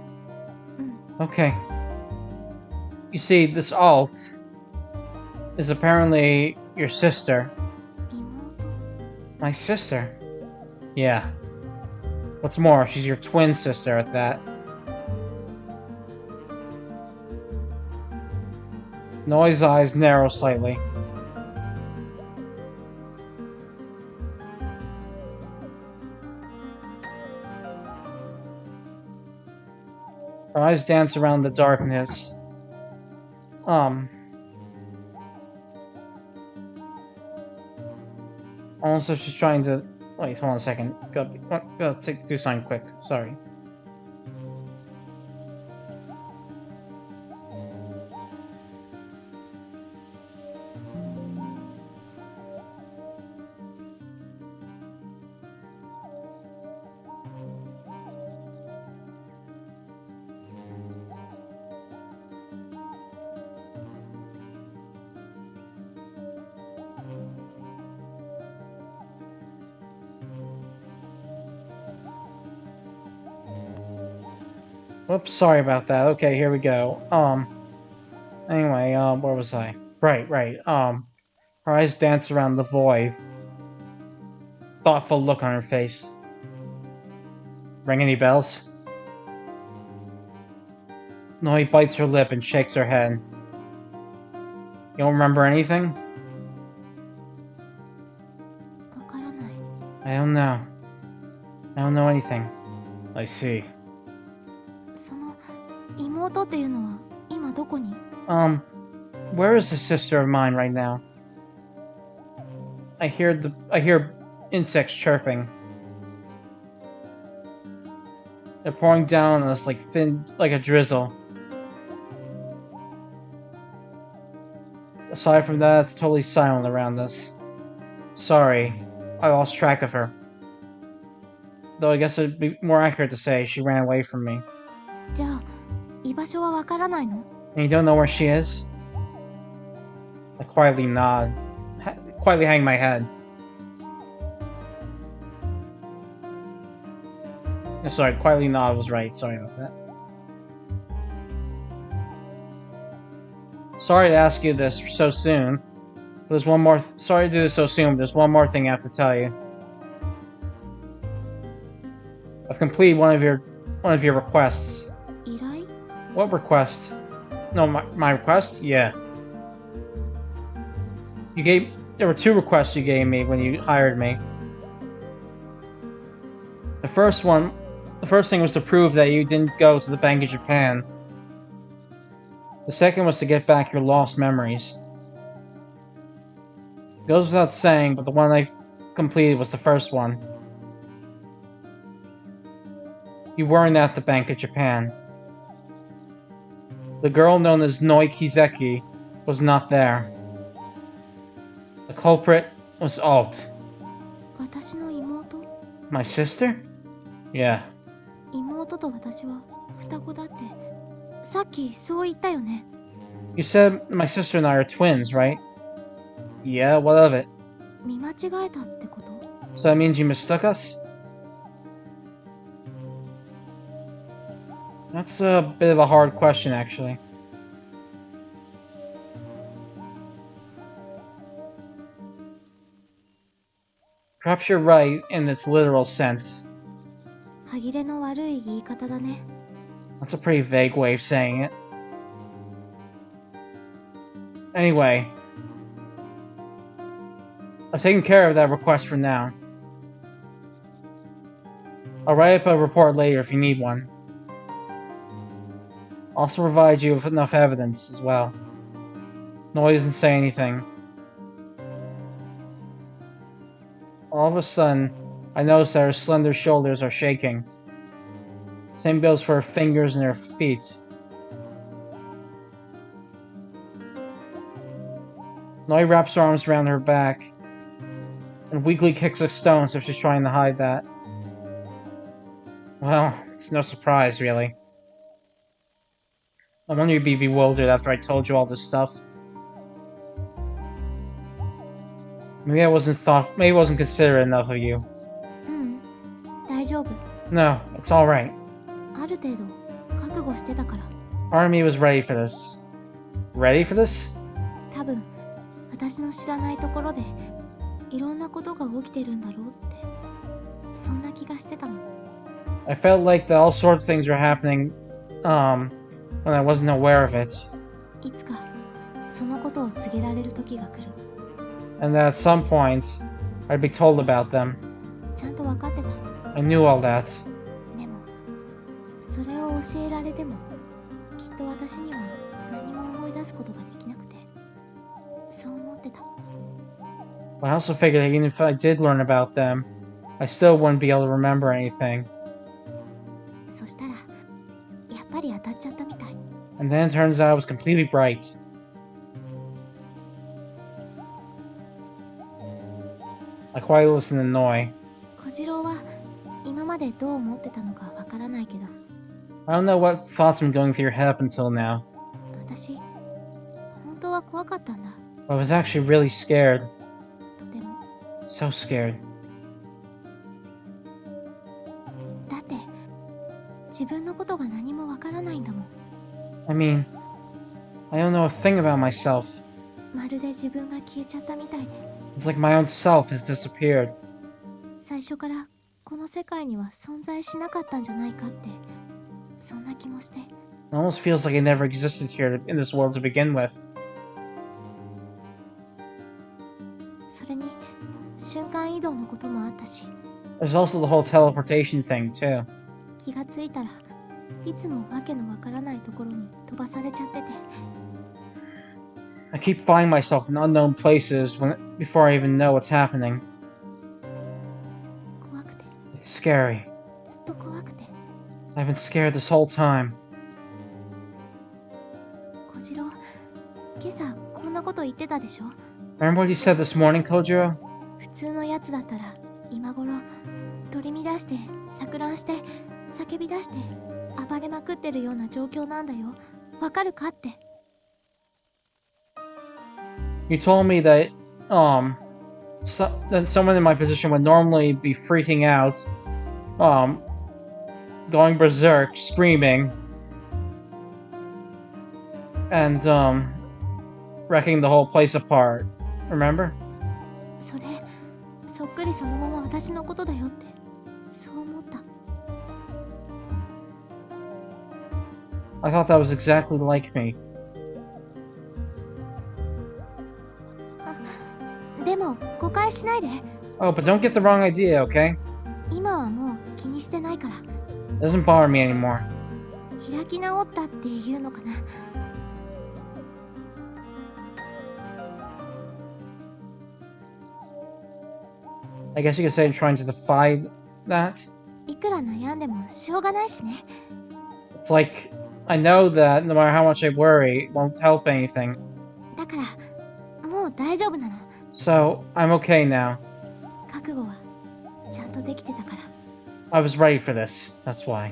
Okay. You see, this Alt is apparently your sister. 妹？ My sister? Yeah. What's more, she's your twin sister at that. Noi's eyes narrow slightly. Her eyes dance around the darkness. Almost as she's trying to... Wait, hold on a second. Gotta do something quick. Sorry. Whoops, sorry about that. Okay, here we go. Anyway, where was I? Right. Her eyes dance around the void. Thoughtful look on her face. Ring any bells? Noi bites her lip and shakes her head. You don't remember anything? わからない。 I don't know. I don't know anything. I see. その妹っていうのは今どこに？ Where is the sister of mine right now? I hear insects chirping. They're pouring down on us like a drizzle. Aside from that, it's totally silent around us. Sorry, I lost track of her. Though I guess it'd be more accurate to say she ran away from me. じゃあ居場所はわからないの？ And you don't know where she is? I quietly nod. Quietly hang my head. Sorry, quietly nod was right. Sorry about that. Sorry to ask you this so soon. But there's one more. Sorry to do this so soon, but there's one more thing I have to tell you. I've completed one of your requests. 依頼？ What request? No, my request? Yeah. There were two requests you gave me when you hired me. The first thing was to prove that you didn't go to the Bank of Japan. The second was to get back your lost memories. It goes without saying, but the one I completed was the first one. You weren't at the Bank of Japan. The girl known as Noi Kizeki was not there. The culprit was Alt. 私の妹？ My sister? Yeah. 妹と私は双子だって。さっきそう言ったよね。You said my sister and I are twins, right? Yeah, what of it? 見間違えたってこと？ So that means you mistook us? That's a bit of a hard question, actually. Perhaps you're right in its literal sense. 歯切れの悪い言い方だね。 That's a pretty vague way of saying it. Anyway, I've taken care of that request for now. I'll write up a report later if you need one. I'll also provide you with enough evidence as well. Noi doesn't say anything. All of a sudden, I notice that her slender shoulders are shaking. Same goes for her fingers and her feet. Noi wraps her arms around her back and weakly kicks a stone as if she's trying to hide that. Well, it's no surprise, really. I wonder you'd be bewildered after I told you all this stuff. Maybe I wasn't considerate enough of you. うん、大丈夫。 No, it's alright. ある程度覚悟してたから。 Part of me was ready for this. Ready for this? 多分私の知らないところでいろんなことが起きてるんだろうって、そんな気がしてたの。 I felt like that all sorts of things were happening, when I wasn't aware of it. いつかそのことを告げられる時が来る。 And that at some point, I'd be told about them. ちゃんと分かってた。 I knew all that. でもそれを教えられてもきっと私には何も思い出すことができなくて、そう思ってた。 But I also figured that even if I did learn about them, I still wouldn't be able to remember anything. そしたらやっぱり当たっちゃったみたい。 And then it turns out I was completely right. I quietly listened to Noi. 小次郎は今までどう思ってたのかわからないけど、 I don't know what thoughts have been going through your head up until now, 私本当は怖かったんだ。 but I was actually really scared. とても。 So scared. だって自分のことが何もわからないんだもん。 I mean, I don't know a thing about myself. まるで自分が消えちゃったみたいで、 It's like my own self has disappeared. 最初からこの世界には存在しなかったんじゃないかって、そんな気もして。 It almost feels like I never existed here in this world to begin with. それに瞬間移動のこともあったし、 There's also the whole teleportation thing, too. 気がついたらいつもわけのわからないところに飛ばされちゃってて、 I keep finding myself in unknown places before I even know what's happening. 怖くて、 It's scary. ずっと怖くて。 I've been scared this whole time. 小次郎、今朝こんなこと言ってたでしょ。 Remember what you said this morning, Kojiro? 普通のやつだったら今頃取り乱して錯乱して叫び出して暴れまくってるような状況なんだよ。わかるかって。 You told me that, that someone in my position would normally be freaking out, going berserk, screaming, and, wrecking the whole place apart. Remember? それそっくりそのまま私のことだよって、そう思った。 I thought that was exactly like me. でも誤解しないで。 Oh, but don't get the wrong idea, okay? 今はもう気にしてないから。 It doesn't bother me anymore. 開き直ったっていうのかな。 I guess you could say I'm trying to defy that. いくら悩んでもしょうがないしね。 It's like, I know that no matter how much I worry, it won't help anything. だからもう大丈夫なの。 So, I'm okay now. 覚悟はちゃんととできてたから。 I was ready for this. That's why.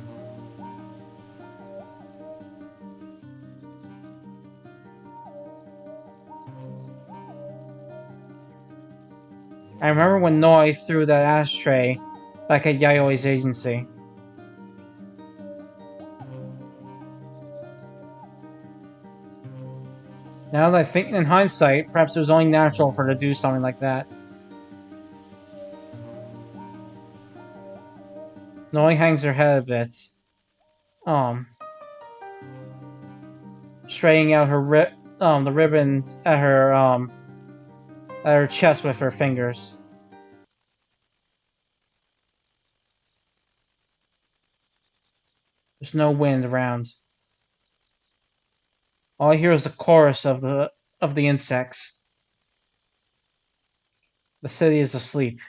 I remember when Noi threw that ashtray back at Yayoi's agency. Now that I think in hindsight, perhaps it was only natural for her to do something like that. Noi hangs her head a bit. Straightening out her the ribbons at her chest with her fingers. There's no wind around. All I hear is the chorus of the insects. The city is asleep.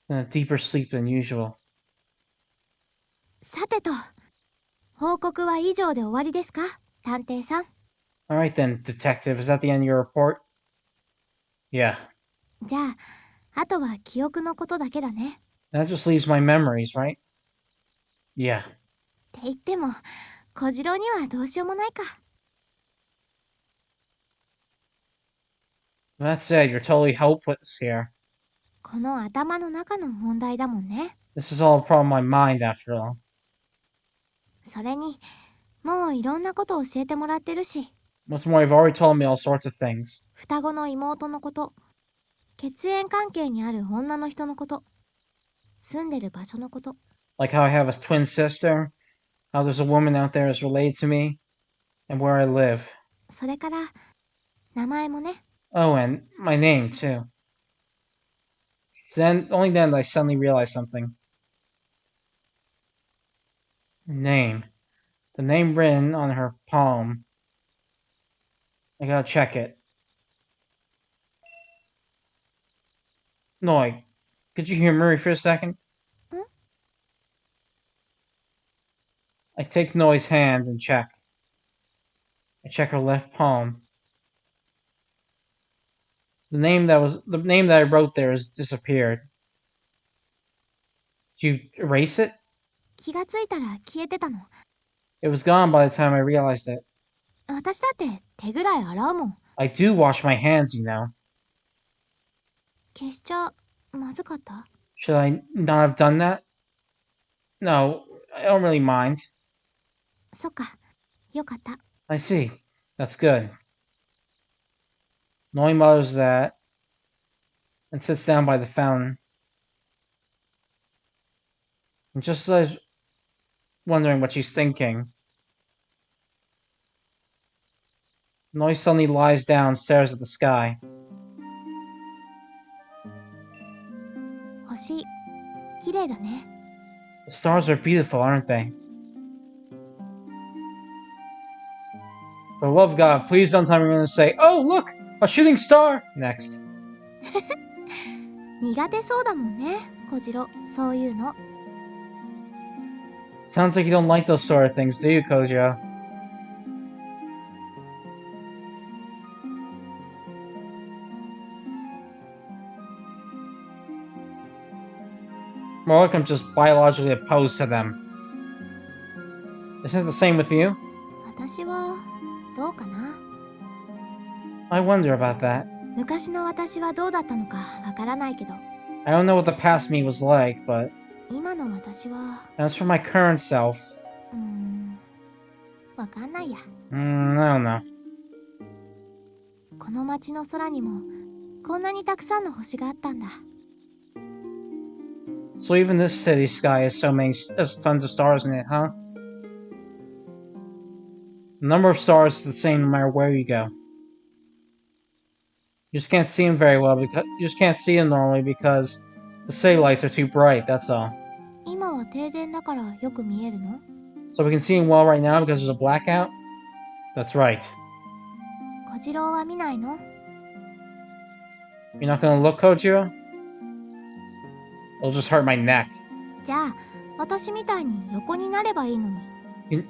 In a deeper sleep than usual. さてと、報告は以上で終わりですか、探偵さん。 Alright then, detective. Is that the end of your report? Yeah. じゃあ、あとは記憶のことだけだね。 That just leaves my memories, right? Yeah. って言っても、小次郎にはどうしようもないか。 That said, you're totally helpless here. この頭の中の問題だもんね。 This is all a problem of my mind, after all. それに、もういろんなこと教えてもらってるし。 What's more, you've already told me all sorts of things. 双子の妹のこと、血縁関係にある女の人のこと、住んでる場所のこと。 Like how I have a twin sister, how there's a woman out there who's related to me, and where I live. それから、名前もね。 Oh, and my name, too. Only then did I suddenly realize something. Name. The name written on her palm. I gotta check it. Noi, could you hear Murray for a second? Hmm? I take Noi's hand and check. I check her left palm. The name that I wrote there has disappeared. Did you erase it? 気がついたら消えてたの。 It was gone by the time I realized it. 私だって手ぐらい洗うもん。 I do wash my hands, you know. 消しちゃまずかった？ Should I not have done that? No, I don't really mind. そっか、よかった。 I see. That's good. Noi mutters that and sits down by the fountain. And just as I was wondering what she's thinking, Noi suddenly lies down and stares at the sky. 星、綺麗だね。 The stars are beautiful, aren't they? For the love of God, please don't tell me you're going to say, "Oh, look! A shooting star!" next. 苦手そうだもんね、小次郎、そういうの。 Sounds like you don't like those sort of things, do you, Kojo? More like I'm just biologically opposed to them. Isn't it the same with you? 私はどうかな。 I wonder about that. 昔の私はどうだったのかわからないけど、 I don't know what the past me was like, but 今の私は as for my current self, わかんないや。 I don't know. この街の空にもこんなにたくさんの星があったんだ。 So even this city sky has tons of stars in it, huh? The number of stars is the same no matter where you go. You just can't see them very well because you just can't see them normally because the city lights are too bright. That's all. 今は停電だからよく見えるの？ So we can see them well right now because there's a blackout. That's right. 小次郎は見ないの？ You're not gonna look, Kojiro? It'll just hurt my neck. じゃあ私みたいに横になればいいのに。 You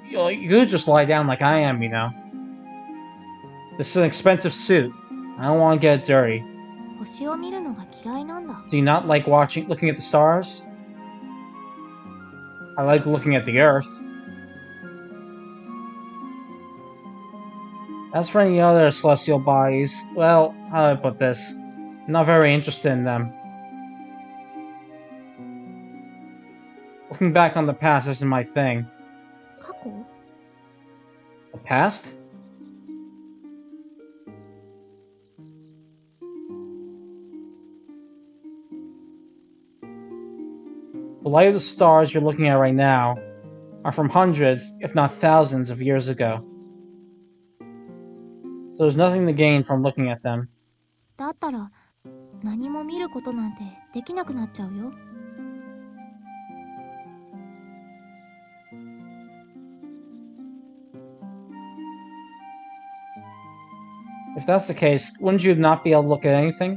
could just lie down like I am, you know. This is an expensive suit. I don't want to get it dirty. 星を見るのが嫌いなんだ。 Do you not like looking at the stars? I like looking at the Earth. As for any other celestial bodies, well, how do I put this? I'm not very interested in them. Looking back on the past isn't my thing. 過去？ The past? The light of the stars you're looking at right now are from hundreds, if not thousands, of years ago. So there's nothing to gain from looking at them. だったら何も見ることなんてできなくなっちゃうよ。 If that's the case, wouldn't you not be able to look at anything?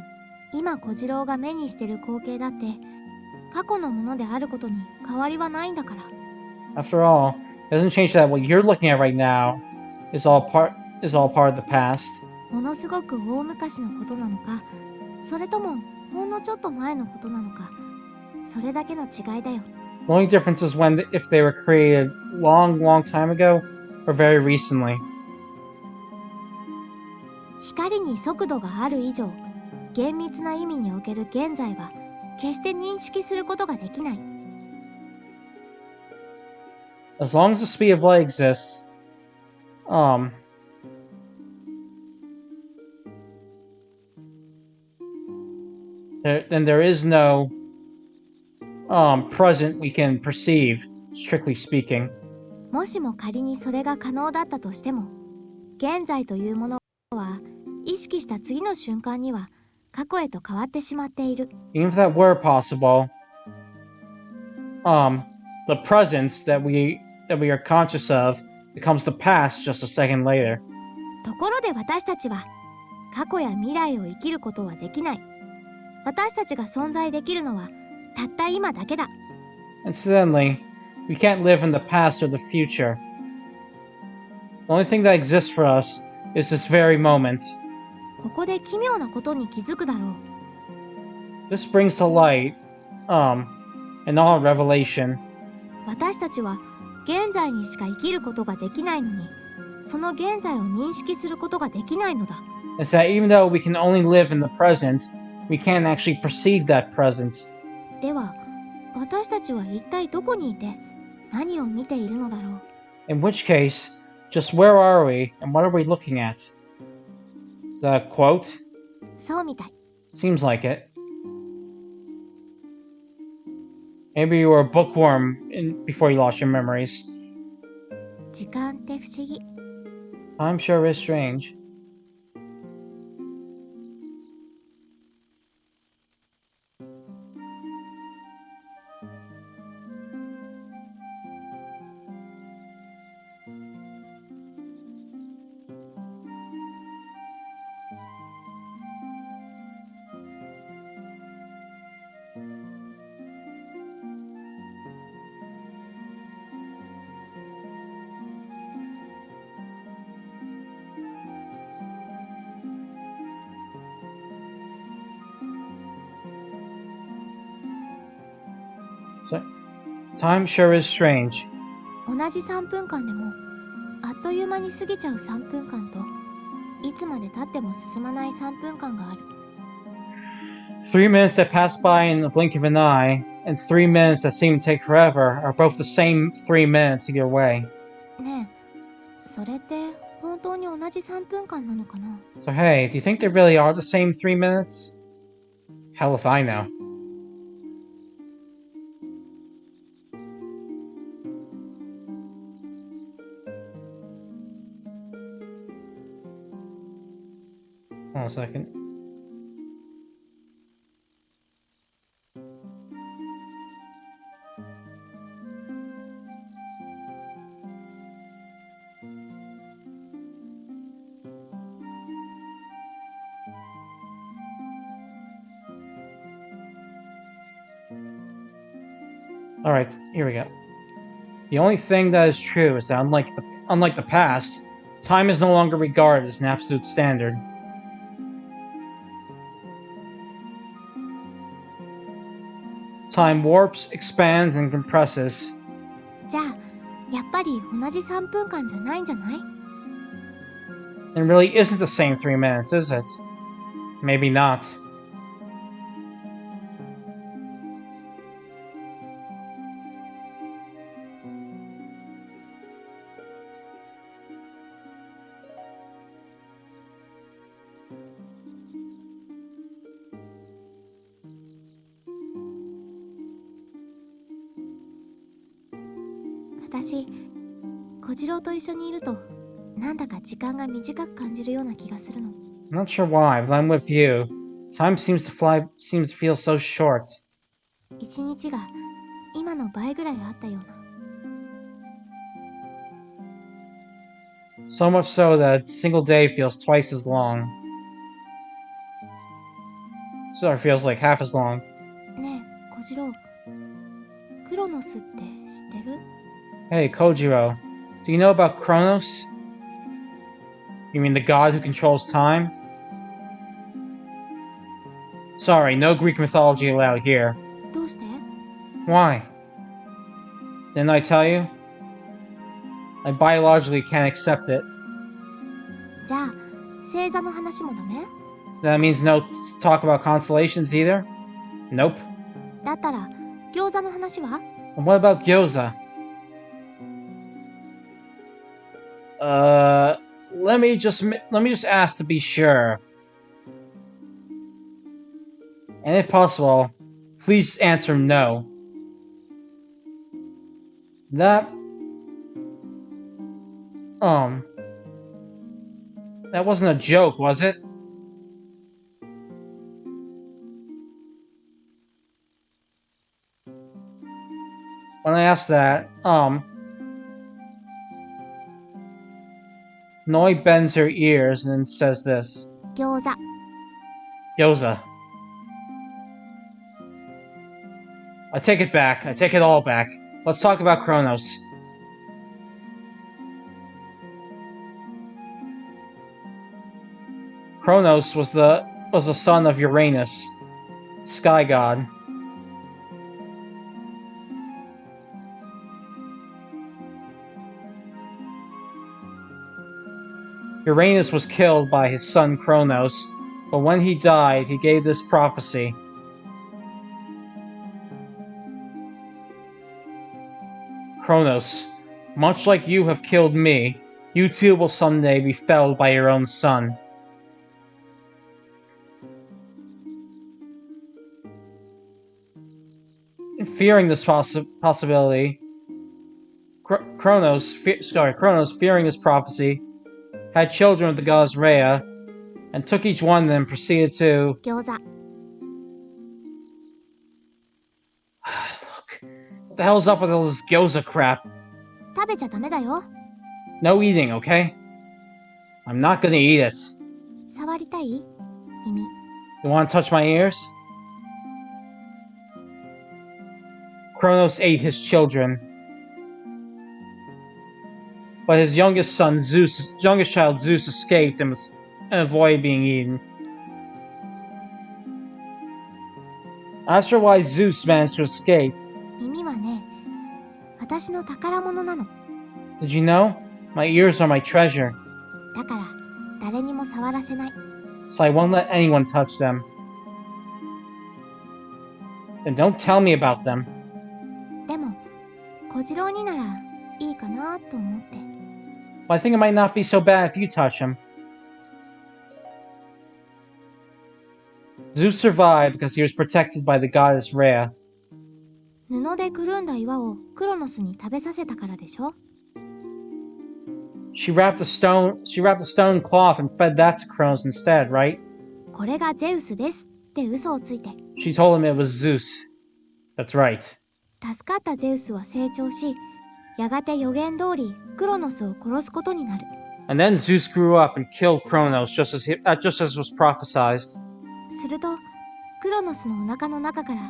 今小次郎が目にしてる光景だって過去のものであることに変わりはないんだから。 After all, it doesn't change that what you're looking at right now is all part of the past. ものすごく大昔のことなのか、それともほんのちょっと前のことなのか、それだけの違いだよ。 The only difference is if they were created long time ago or very recently. 光に速度がある以上、厳密な意味における現在は決して認識することができない。 As long as the speed of light exists, then there is no present we can perceive, strictly speaking. もしも仮にそれが可能だったとしても、現在というものは意識した次の瞬間には過去へと変わってしまっている。 Even if that were possible, the present that we are conscious of becomes the past just a second later. ところで私たちは過去や未来を生きることはできない。私たちが存在できるのはたった今だけだ。 Incidentally, we can't live in the past or the future. The only thing that exists for us is this very moment. ここで奇妙なことに気づくだろう。 This brings to light, in all revelation, 私たちは現在にしか生きることができないのに、その現在を認識することができないのだ。 is that even though we can only live in the present, we can't actually perceive that present. では、私たちは一体どこにいて何を見ているのだろう。 In which case, just where are we and what are we looking at? Is that a quote? そうみたい。 Seems like it. Maybe you were a bookworm before you lost your memories. 時間って不思議。 I'm sure is strange. Time sure is strange. 同じ3分間でもあっという間に過ぎちゃう3分間と、いつまで経っても進まない3分間がある。 3 minutes that pass by in the blink of an eye, and 3 minutes that seem to take forever are both the same 3 minutes either way. ねえ、それって本当に同じ3分間なのかな？ So hey, do you think they really are the same 3 minutes? Hell if I know. Hold on a second. Alright, here we go. The only thing that is true is that unlike the past, time is no longer regarded as an absolute standard. Time warps, expands, and compresses. じゃあやっぱり同じ3分間じゃないんじゃない？ It really isn't the same 3 minutes, is it? Maybe not.「私小次郎と一緒にいるとなんだか時間が短く感じるような気がするの。 I'm not sure why, but I'm with you. Time seems to feel so short. 一日が今の倍ぐらいあったような。 So much so that a single day feels twice as long. So it feels like half as long. ねえ小次郎、クロノスって知ってる？ Hey, Kojiro, do you know about Kronos? You mean the god who controls time? Sorry, no Greek mythology allowed here. どうして？ Why? Didn't I tell you? I biologically can't accept it. じゃあ星座の話もダメ？ That means no talk about constellations either? Nope. だったら餃子の話は？ And what about gyoza? Let me just ask to be sure. And if possible, please answer no. That wasn't a joke, was it? When I asked that, Noi bends her ears and then says this. 餃子。 Gyoza. I take it back. I take it all back. Let's talk about Kronos. Kronos was the son of Uranus, sky god. Uranus was killed by his son Kronos, but when he died, he gave this prophecy. Kronos, much like you have killed me, you too will someday be felled by your own son. Fearing this possibility, Kronos, fearing this prophecy, had children with the goddess Rhea, and took each one of them and proceeded to... 餃子。 Look, what the hell's up with all this gyoza crap? 食べちゃダメだよ。 No eating, okay? I'm not gonna eat it. 触りたい？耳。 You wanna touch my ears? Kronos ate his children. But his youngest child Zeus escaped and avoided being eaten. As for why Zeus managed to escape, 耳はね、私の宝物なの。 did you know? My ears are my treasure, だから誰にも触らせない。 so I won't let anyone touch them. Then don't tell me about them. でも小次郎にならいいかなと思って。 Well, I think it might not be so bad if you touch him. Zeus survived because he was protected by the goddess Rhea. 布でくるんだ岩をクロノスに食べさせたからでしょ？ She wrapped a stone cloth and fed that to Kronos instead, right? これがゼウスですって嘘をついて。 She told him it was Zeus. That's right. 助かったゼウスは成長し、やがて予言通りクロノスを殺すことになる。 And then Zeus grew up and killed Kronos just as was prophesied. するとクロノスのお腹の中から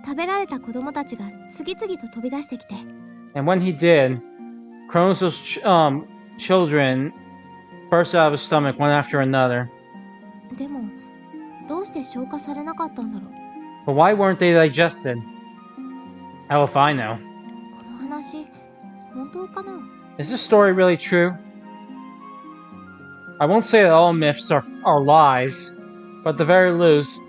食べられた子供たちが次々と飛び出してきて。 And when he did, Kronos' children burst out of his stomach one after another. でもどうして消化されなかったんだろう。 But why weren't they digested? Hell if I know. この話本当かな？ Is this story really true? I won't say that all myths are lies, but at the very least,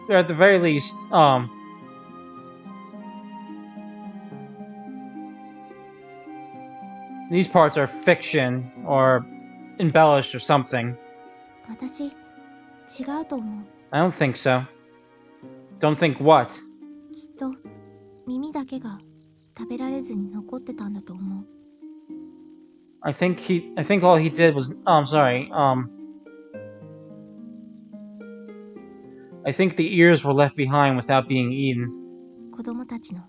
these parts are fiction or embellished or something. 私違うと思う。 I don't think so. Don't think what? きっと耳だけが食べられずに残ってたんだと思う。 I think all he did was. Oh, I'm sorry. I think the ears were left behind without being eaten. 子供たちの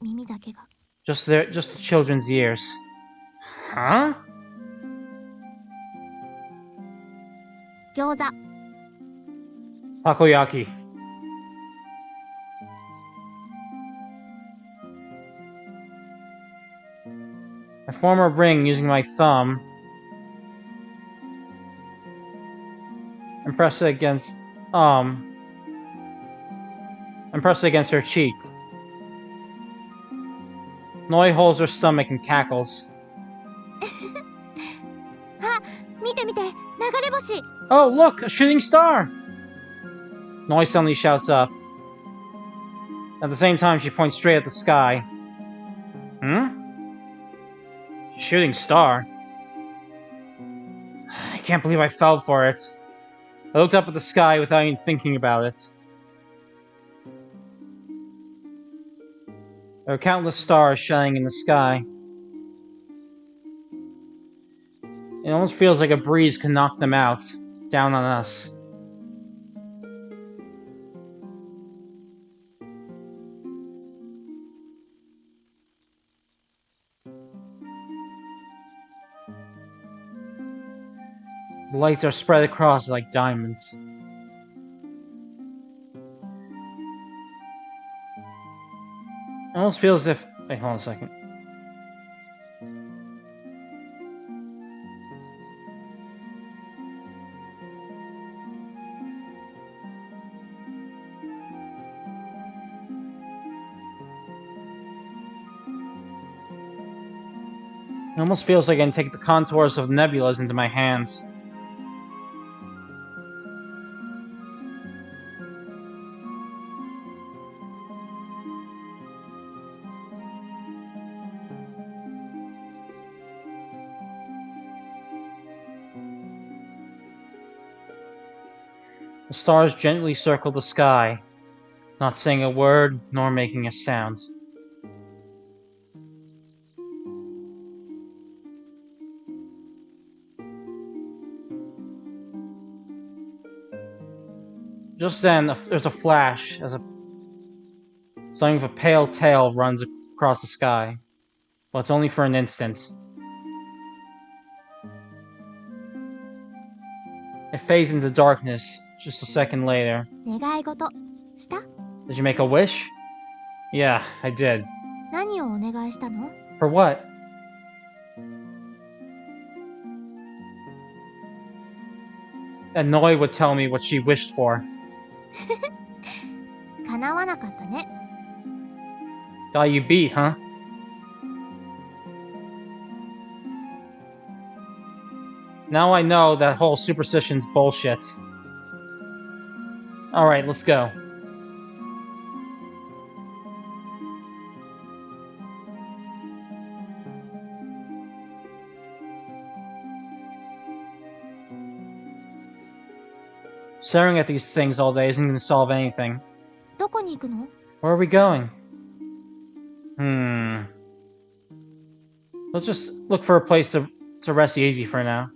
耳だけが。 Just the children's ears. Huh? 餃子。 Takoyaki. I form a ring using my thumb and press it against her cheek. Noi holds her stomach and cackles. あ、見て見て、流れ星。 Oh, look, a shooting star! Noi suddenly shouts up. At the same time, she points straight at the sky. Hmm? Shooting star? I can't believe I fell for it. I looked up at the sky without even thinking about it. There are countless stars shining in the sky. It almost feels like a breeze can knock them out, down on us. The lights are spread across like diamonds. It almost feels as if... Wait, hold on a second. It almost feels like I can take the contours of nebulas into my hands. The stars gently circle the sky, not saying a word nor making a sound. Just then, there's a flash as something with a pale tail runs across the sky. But it's only for an instant. It fades into darkness just a second later. 願い事した？ Did you make a wish? Yeah, I did. 何をお願いしたの？ For what? And Noi would tell me what she wished for. 叶わなかったね。 Got you beat, huh? Now I know that whole superstition's bullshit. Alright, let's go. Staring at these things all day isn't going to solve anything. どこに行くの？ Where are we going? Let's just look for a place to rest easy for now.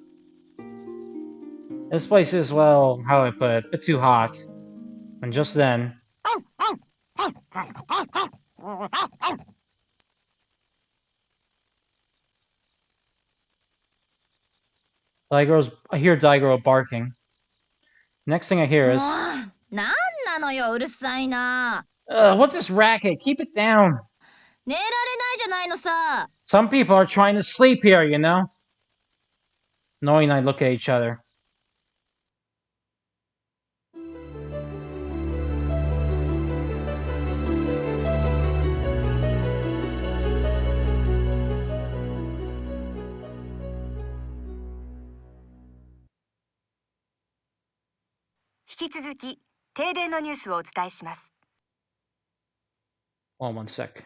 This place is, well, how do I put it, a bit too hot. And just then... I hear Daigoro barking. Next thing I hear is... なんなのよ、うるさいな。 what's this racket? Keep it down. 寝られないじゃないのさ。 Some people are trying to sleep here, you know? Noi and I look at each other. 引き続き停電のニュースをお伝えします。Hold on one sec.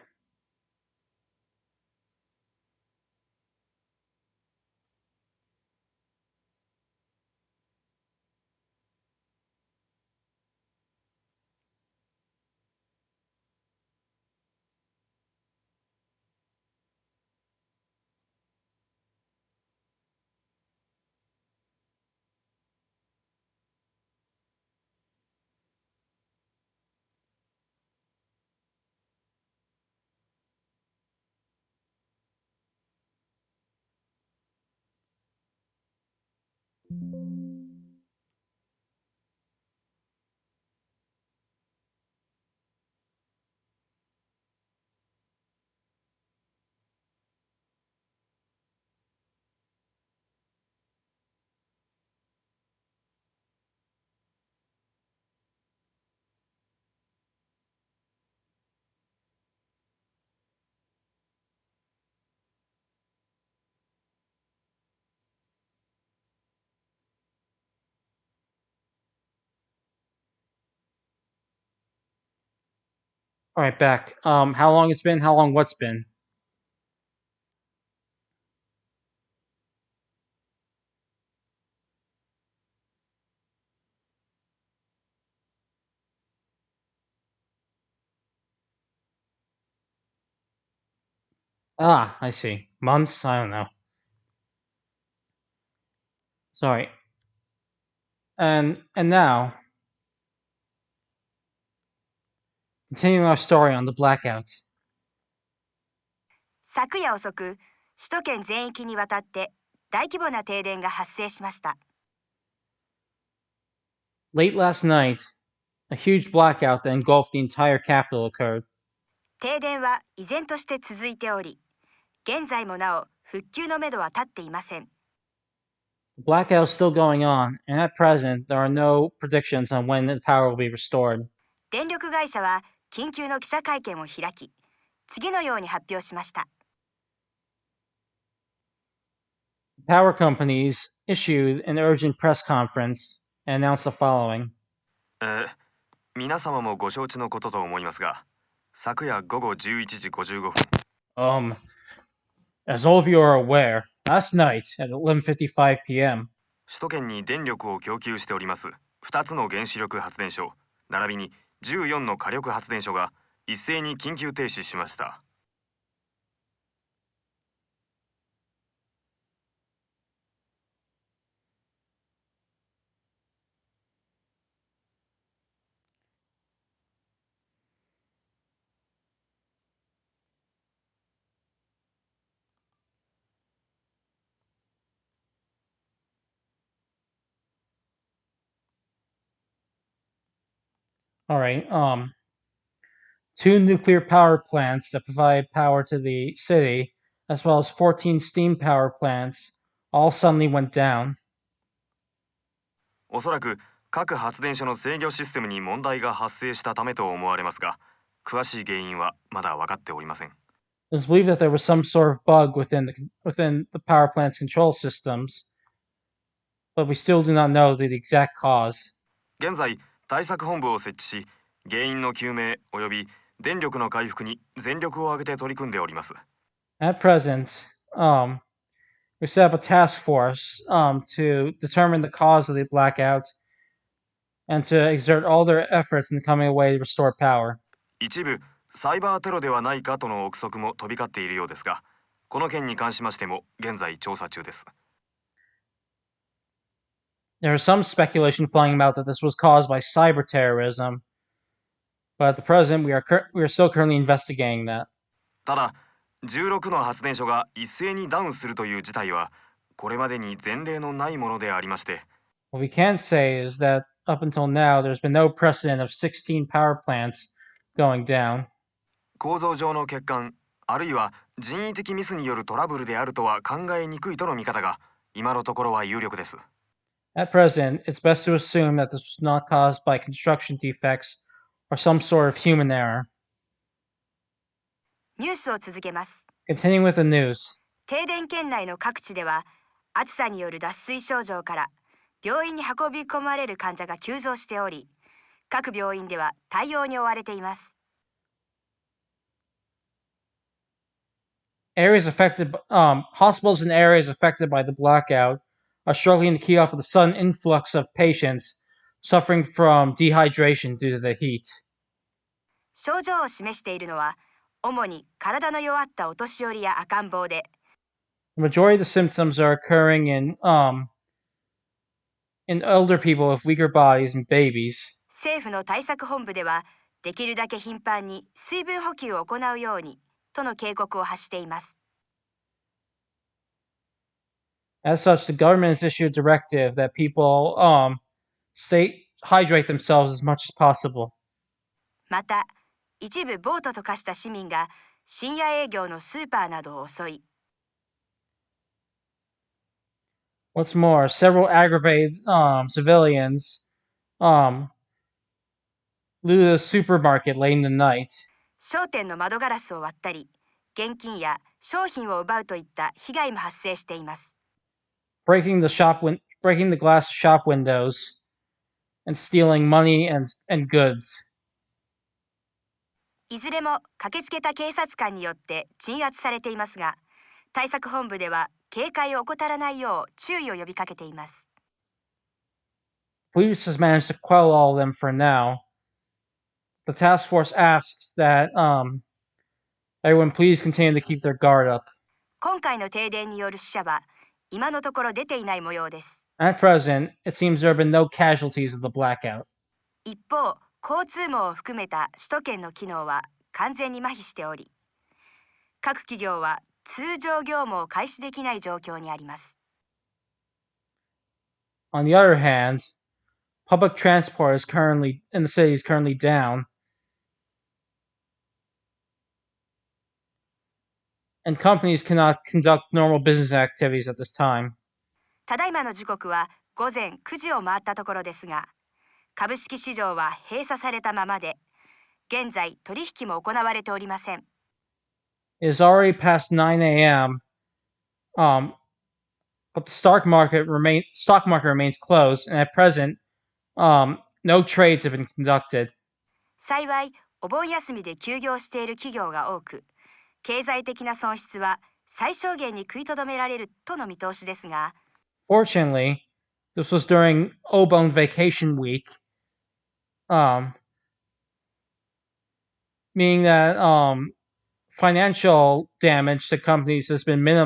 All right, back. How long it's been? How long what's been? Ah, I see. Months? I don't know. Sorry. And now, continuing our story on the blackout. 昨夜遅く、首都圏全域にわたって大規模な停電が発生しました。Late last night, a huge blackout that engulfed the entire capital occurred. 停電は依然として続いており、現在もなお復旧のめどは立っていません。The blackout is still going on, and at present, there are no predictions on when the power will be restored. 電力会社は緊急の記者会見を開き、次のように発表しました。Power companies issued an urgent press conference and announced the following. 皆様もご承知のことと思いますが、昨夜午後11時55分。As all of you are aware, last night at 11:55 p.m. 首都圏に電力を供給しております2つの原子力発電所、並びに14の火力発電所が一斉に緊急停止しました。All right. Two nuclear power plants that provide power to the city, as well as 14 steam power plants, all suddenly went down. おそらく各発電所の制御システムに問題が発生したためと思われますが、詳しい原因はまだ分かっておりません。It was believed that there was some sort of bug within the power plant's control systems, but we still do not know the exact cause. 現在、対策本部を設置し、原因の究明および電力の回復に全力を挙げて取り組んでおります。At present, we set up a task force to determine the cause of the blackout and to exert all their efforts in coming a way to restore power. 一部サイバーテロではないかとの憶測も飛び交っているようですが、この件に関しましても現在調査中です。There is some speculation flying about that this was caused by cyber terrorism, but at the present, we are still currently investigating that. ただ、16の発電所が一斉にダウンするという事態は、これまでに前例のないものでありまして。What we can say is that up until now, there's been no precedent of 16 power plants going down. 構造上の欠陥、あるいは人為的ミスによるトラブルであるとは考えにくいとの見方が、今のところは有力です。At present, it's best to assume that this was not caused by construction defects or some sort of human error. ニュースを続けます。Continuing with the news. 停電圏内の各地では、暑さによる脱水症状から病院に運び込まれる患者が急増しており、各病院では対応に追われています。Hospitals in areas affected by the blackout are struggling to keep up with the sudden influx of patients suffering from dehydration due to the heat. 症状を示しているのは、主に体の弱ったお年寄りや赤ん坊で、The majority of the symptoms are occurring in elder people with weaker bodies and babies. 政府の対策本部では、できるだけ頻繁に水分補給を行うようにとの警告を発しています。As such, the government has issued a directive that people hydrate themselves as much as possible. また、一部暴徒と化した市民が深夜営業のスーパーなどを襲い、What's more, several aggravated civilians looted a supermarket late in the night. 商店の窓ガラスを割ったり、現金や商品を奪うといった被害も発生しています。breaking the glass shop windows and stealing money and goods. いずれも駆けつけた警察官によって鎮圧されていますが、対策本部では警戒を怠らないよう注意を呼びかけています。Police has managed to quell all of them for now. The task force asks that everyone please continue to keep their guard up. 今回の停電による死者は今のところ出ていない模様です。At present, it seems there have been no casualties of the blackout. 一方、交通網を含めた首都圏の機能は完全に麻痺しており、各企業は通常業務を開始できない状況にあります。On the other hand, public transport in the city is currently down, and companies cannot conduct normal business activities at this time. ただいまの時刻は午前9時を回ったところですが、株式市場は閉鎖されたままで、現在取引も行われておりません。It is already past 9 a.m., but the stock market remains closed, and at present, no trades have been conducted. 幸い、お盆休みで休業している企業が多く、経済的な損失は最小限に食いとどめられるとの見通しですが、Fortunately, this was during Obon vacation week, meaning that financial damage to companies is believed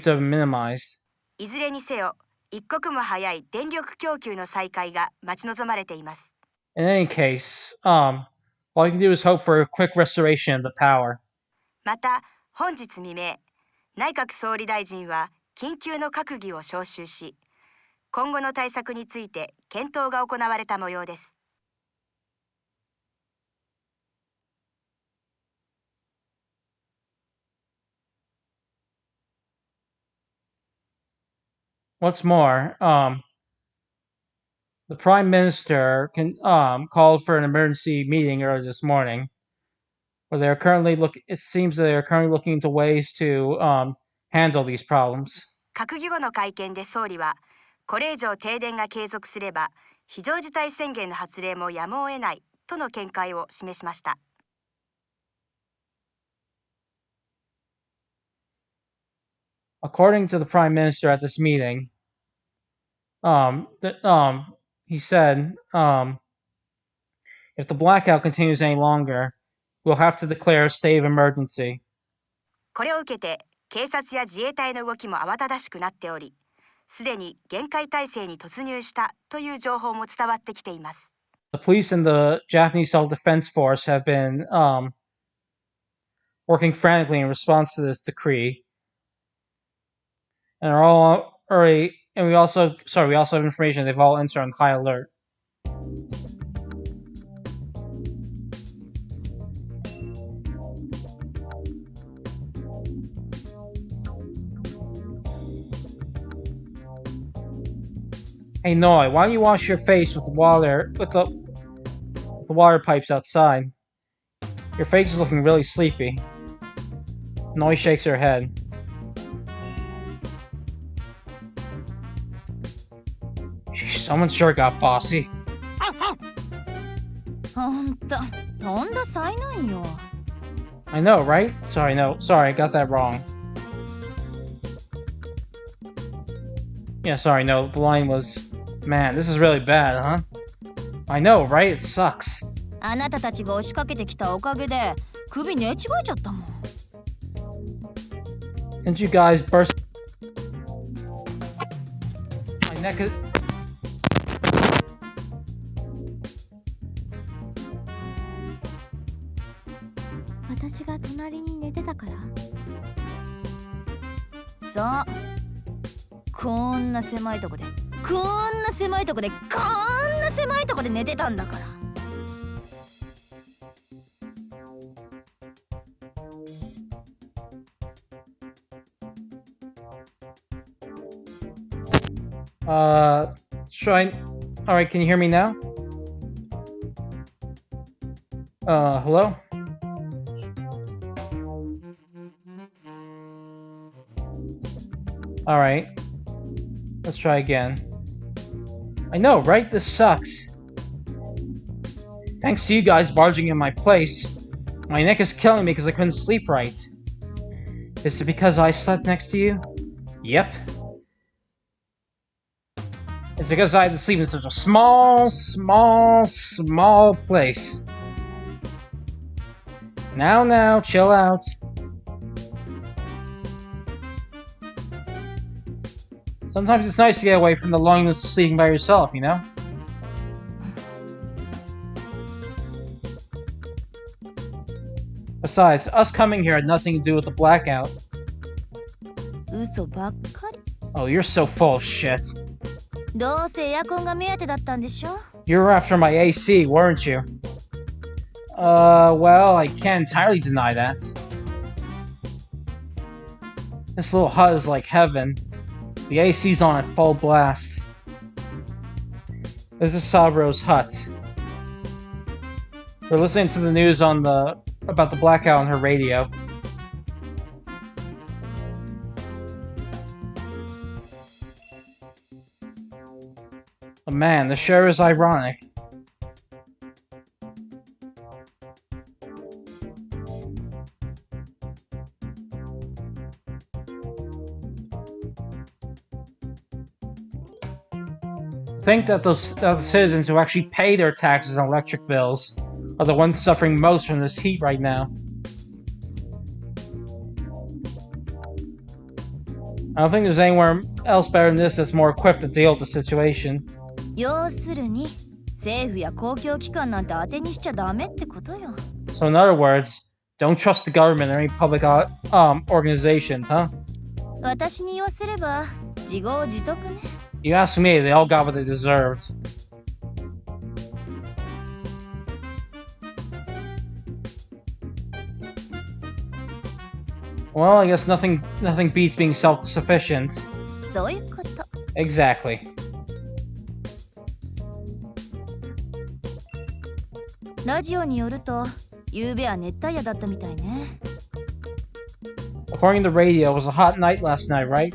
to have been minimized. いずれにせよ、一刻も早い電力供給の再開が待ち望まれています。In any case, all you can do is hope for a quick restoration of the power. また、本日未明、内閣総理大臣は緊急の閣議を招集し、今後の対策について検討が行われた模様です。What's more, the Prime Minister called for an emergency meeting early this morning, where it seems that they are currently looking into ways to handle these problems. 閣議後の会見で総理は、これ以上停電が継続すれば、非常事態宣言の発令もやむを得ないとの見解を示しました。According to the Prime Minister at this meeting, he said, if the blackout continues any longer, we'll have to declare a state of emergency. これを受けて、警察や自衛隊の動きも慌ただしくなっており、すでに厳戒態勢に突入したという情報も伝わってきています。The police and the Japanese Self-Defense Force have been working frantically in response to this decree, and we also have information they've all entered on high alert. Hey Noi, why don't you wash your face with the water pipes outside? Your face is looking really sleepy. Noi shakes her head. someone sure got bossy. ほんととんだ災難よ。 I know, right? Sorry, no. Sorry, I got that wrong. Yeah, sorry, no. The line was... Man, this is really bad, huh? I know, right? It sucks. あなたたちが押しかけてきたおかげで首寝違えちゃったもん。 Since you guys burst... My neck is... 私が隣に寝てたから。そうこんな狭いとこでこんな狭いとこでこんな狭いとこで寝てたんだから。 Try... Alright, can you hear me now? Hello? Alright. Let's try again. I know, right? This sucks. Thanks to you guys barging in my place, my neck is killing me because I couldn't sleep right. Is it because I slept next to you? Yep. It's because I had to sleep in such a small place. Now, chill out. Sometimes it's nice to get away from the loneliness of sleeping by yourself, you know? Besides, us coming here had nothing to do with the blackout. 嘘ばっかり。 Oh, you're so full of shit. どうせエアコンが目当てだったんでしょ。 You were after my AC, weren't you? Well, I can't entirely deny that. This little hut is like heaven. The AC's on at full blast. This is Sabro's hut. We're listening to the news about the blackout on her radio. But man, this sure is ironic. Think that the citizens who actually pay their taxes and electric bills are the ones suffering most from this heat right now. I don't think there's anywhere else better than this that's more equipped to deal with the situation. 要するに政府や公共機関なんて当てにしちゃダメってことよ。 So in other words, don't trust the government or any public organizations, huh? 私に言わせれば自業自得ね。 You ask me, they all got what they deserved. Well, I guess nothing beats being self-sufficient. そういうこと。 Exactly. ラジオによると、夕べは熱帯夜だったみたいね。 According to the radio, it was a hot night last night, right?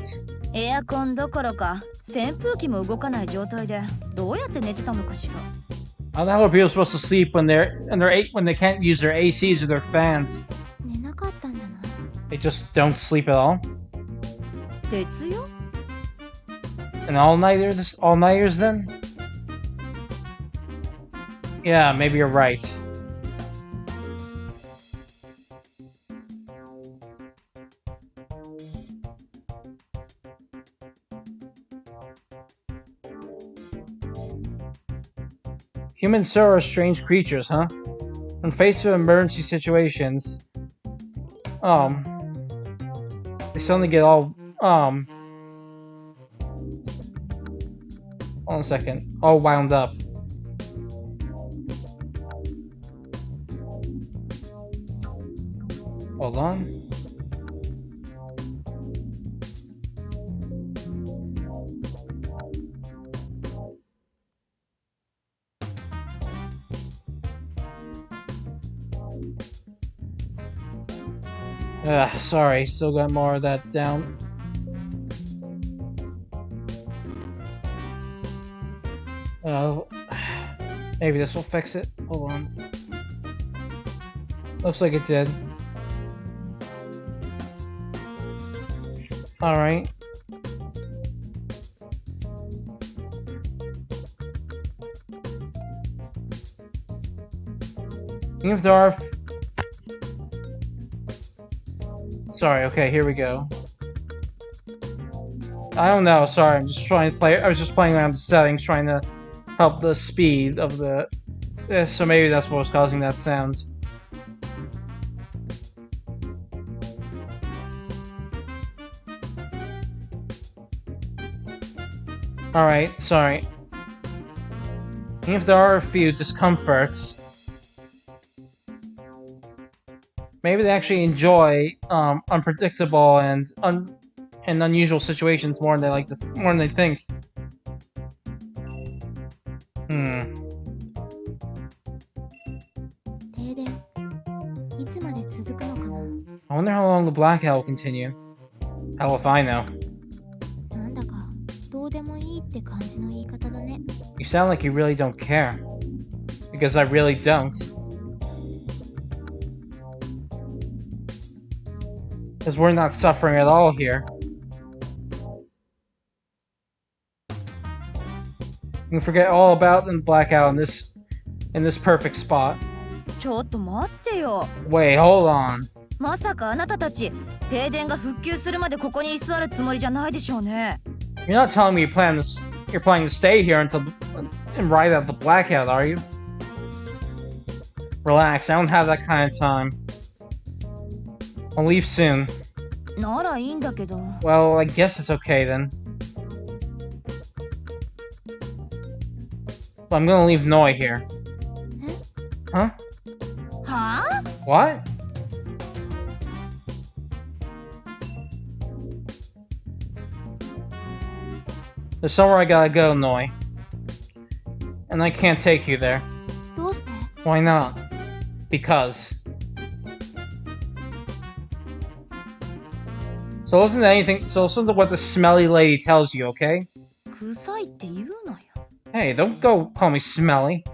エアコンどころか扇風機も動かない状態でどうやって寝てたのかしら。 How the hell are people supposed to sleep when they can't use their ACs or their fans? 寝なかったんじゃない？ They just don't sleep at all? 鉄よ。 And all-nighters then? Yeah, maybe you're right. Humans sure are strange creatures, huh? When faced with emergency situations, they suddenly get all, hold on a second, all wound up. Hold on. Sorry, still got more of that down. Uh, maybe this will fix it. Hold on. Looks like it did. Alright. Even if there are... Sorry, okay, here we go. I don't know, sorry, I'm just trying to play... I was just playing around the settings, trying to help the speed of the... so maybe that's what was causing that sound. Alright, sorry. Even if there are a few discomforts, maybe they actually enjoy unpredictable and unusual situations more than more than they think. Hmm. 停電いつまで続くのかな。 I wonder how long the blackout will continue. How if I know? なんだかどうでもいいって感じの言い方だね。 You sound like you really don't care. Because I really don't. Because we're not suffering at all here. You can forget all about the blackout in this perfect spot. ちょっと待ってよ。 Wait, hold on. まさかあなたたち停電が復旧するまでここに居座るつもりじゃないでしょうね。 You're not telling me you're planning to stay here until and ride out the blackout, are you? Relax, I don't have that kind of time. I'll leave soon. ならいいんだけど。 Well, I guess it's okay then. Well, I'm gonna leave Noi here. Huh? はあ？ What? There's somewhere I gotta go, Noi. And I can't take you there. どうして？ Why not? Because. So listen to what the smelly lady tells you, okay? 臭いって言うなよ。 Hey, don't go call me smelly.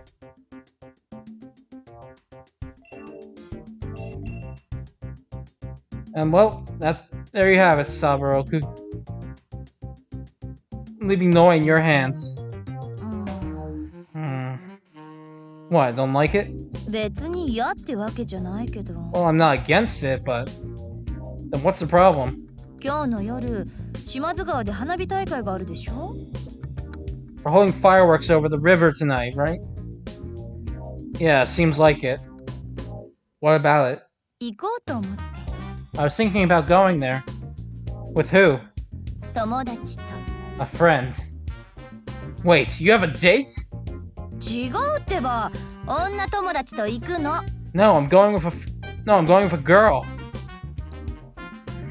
And well, there you have it, Sabaroku. Leaving Noi in your hands. うん。 Hmm. What, don't like it? 別に嫌ってわけじゃないけど。 Well, I'm not against it, but... Then what's the problem? 今日の夜、島津川で花火大会があるでしょ？ We're holding fireworks over the river tonight, right? Yeah, seems like it. What about it? 行こうと思って。 I was thinking about going there. With who? 友達と。 A friend. Wait, you have a date? 違うってば、女友達と行くの。 No, I'm going with a girl.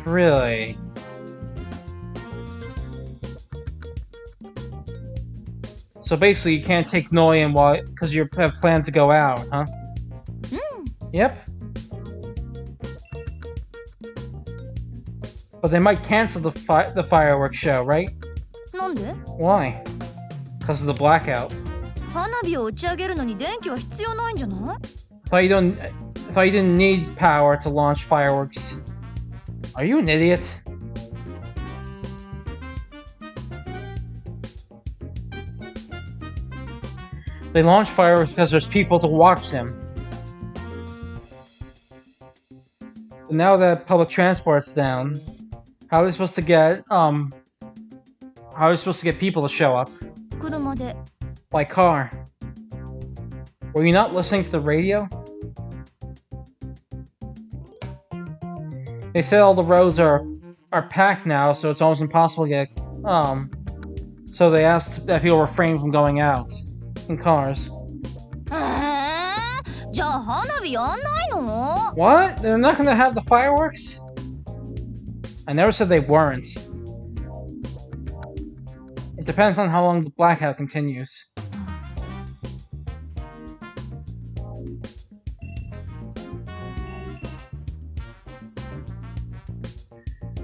Really? So basically, you can't take Noi in because you have plans to go out, huh? Yep. But they might cancel the fireworks show, right? なんで？ Why? Because of the blackout. 花火を打ち上げるのに電気は必要ないんじゃない？ I thought you didn't need power to launch fireworks. Are you an idiot? They launch fireworks because there's people to watch them. But now that public transport's down, how are we supposed to get people to show up? 車で。 By car. Were you not listening to the radio? They said all the roads are packed now, so it's almost impossible to get so they asked that people refrain from going out in cars. じゃあ花火やんないの？ What? They're not gonna have the fireworks? I never said they weren't. It depends on how long the blackout continues.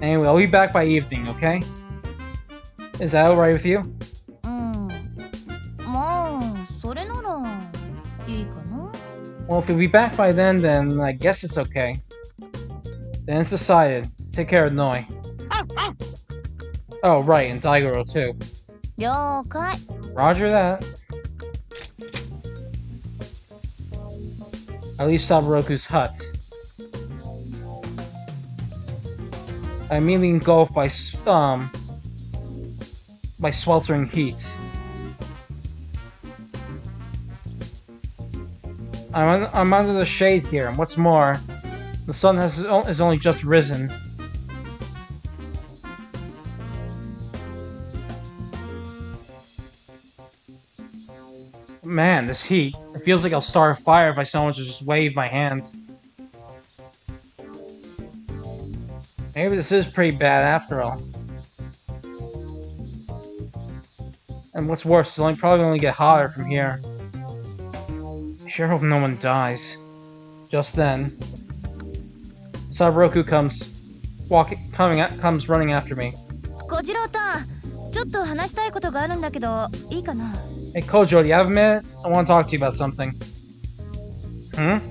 Anyway, I'll be back by evening, okay? Is that alright with you? うん。まあ Well, if he'll be back by then I guess it's okay. Then it's decided. Take care of Noi. Oh, right, and Daigoro too. 了解。 Roger that. I leave Saburoku's hut. I immediately engulfed by sweltering heat. I'm under the shade here, and what's more, the sun has only just risen. Man, this heat. It feels like I'll start a fire if I so much as just wave my hand. Maybe this is pretty bad after all. And what's worse, it'll probably only get hotter from here. I sure hope no one dies. Just then, Saburoku comes running after me. 小次郎たん、ちょっと話したいことがあるんだけど、いいかな？ Hey Kojo, do you have a minute? I want to talk to you about something. Hmm?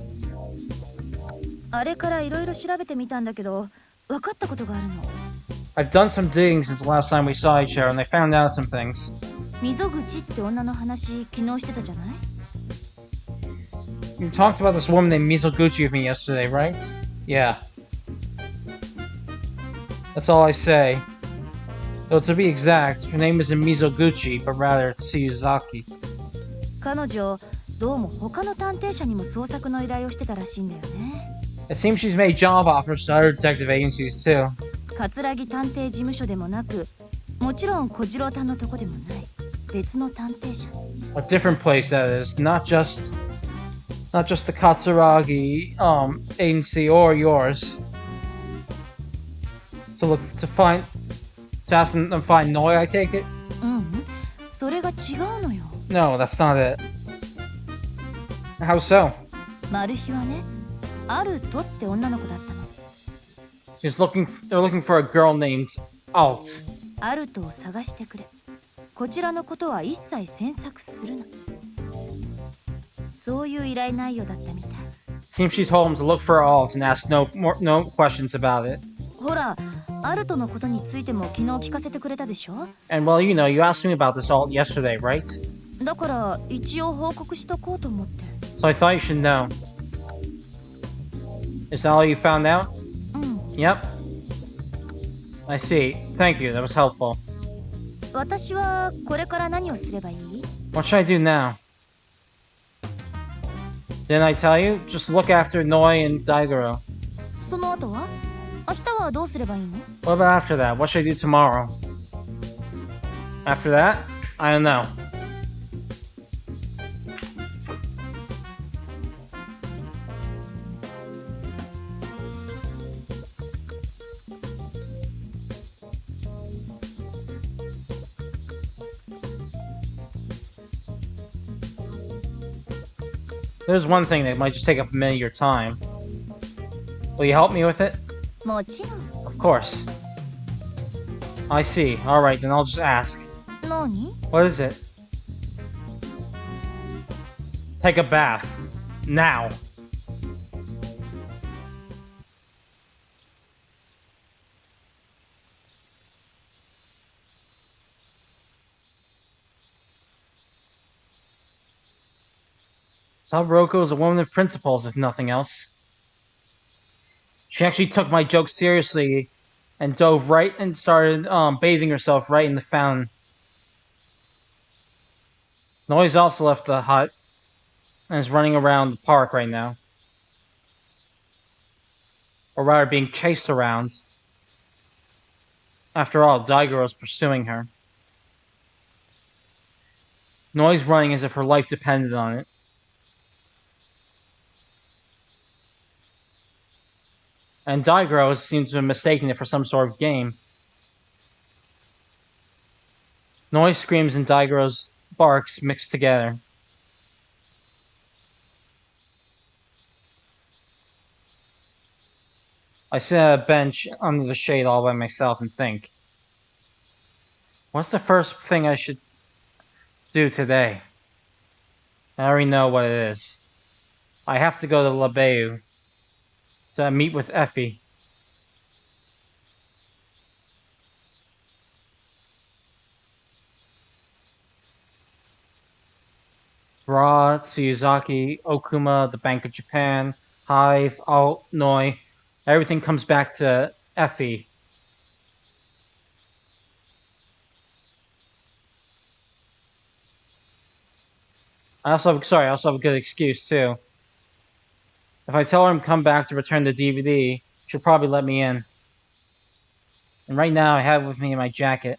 あれからいろいろ調べてみたんだけど、分かったことがあるの。 I've done some digging since the last time we saw each other, and I found out some things. 溝口って女の話、昨日してたじゃない？ You talked about this woman named Mizoguchi with me yesterday, right? Yeah. That's all I say. Though to be exact, her name isn't Mizoguchi, but rather Tsuyuzaki. 彼女、どうも他の探偵社にも捜索の依頼をしてたらしいんだよね。 It seems she's made job offers to other detective agencies too. 葛城探偵事務所でもなく、もちろん小次郎さんのとこでもない、別の探偵社。 A different place, that is. Not just the Katsuragi agency or yours. To ask them to find Noi, I take it? それが違うのよ。 No, that's not it. How so? マルヒはね、アルトって女の子だったの。 They're looking for a girl named Alt. アルトを探してくれ。こちらのことは一切詮索するな。そういう依頼内容だったみたい。 Seems she told him to look for Alt and ask no questions about it. ほら、アルトのことについても昨日聞かせてくれたでしょ？ And well, you know, you asked me about this Alt yesterday, right? だから一応報告しとこうと思って。 So I thought you should know. Is that all you found out? Yep. I see. Thank you, that was helpful. 私はこれから何をすればいい？ What should I do now? Didn't I tell you? Just look after Noi and Daigoro. その後は？明日はどうすればいいの？ What about after that? What should I do tomorrow? After that? I don't know. There's one thing that might just take up a minute of your time. Will you help me with it? もちろん。 Of course. I see. Alright, then I'll just ask. 何？ What is it? Take a bath. Now. Saburoko is a woman of principles, if nothing else. She actually took my joke seriously and dove right and started bathing herself right in the fountain. Noi's also left the hut and is running around the park right now. Or rather, being chased around. After all, Daigoro's pursuing her. Noi's running as if her life depended on it. And Daigoro seems to have mistaken it for some sort of game. Noi screams and Daigoro's barks mixed together. I sit at a bench under the shade all by myself and think. What's the first thing I should do today? I already know what it is. I have to go to Labeu to meet with Effie. Ra, Tsuyuzaki, Okuma, the Bank of Japan, Hive, All Noi, everything comes back to Effie. I also have a good excuse too. If I tell her I'm come back to return the DVD, she'll probably let me in. And right now I have it with me in my jacket.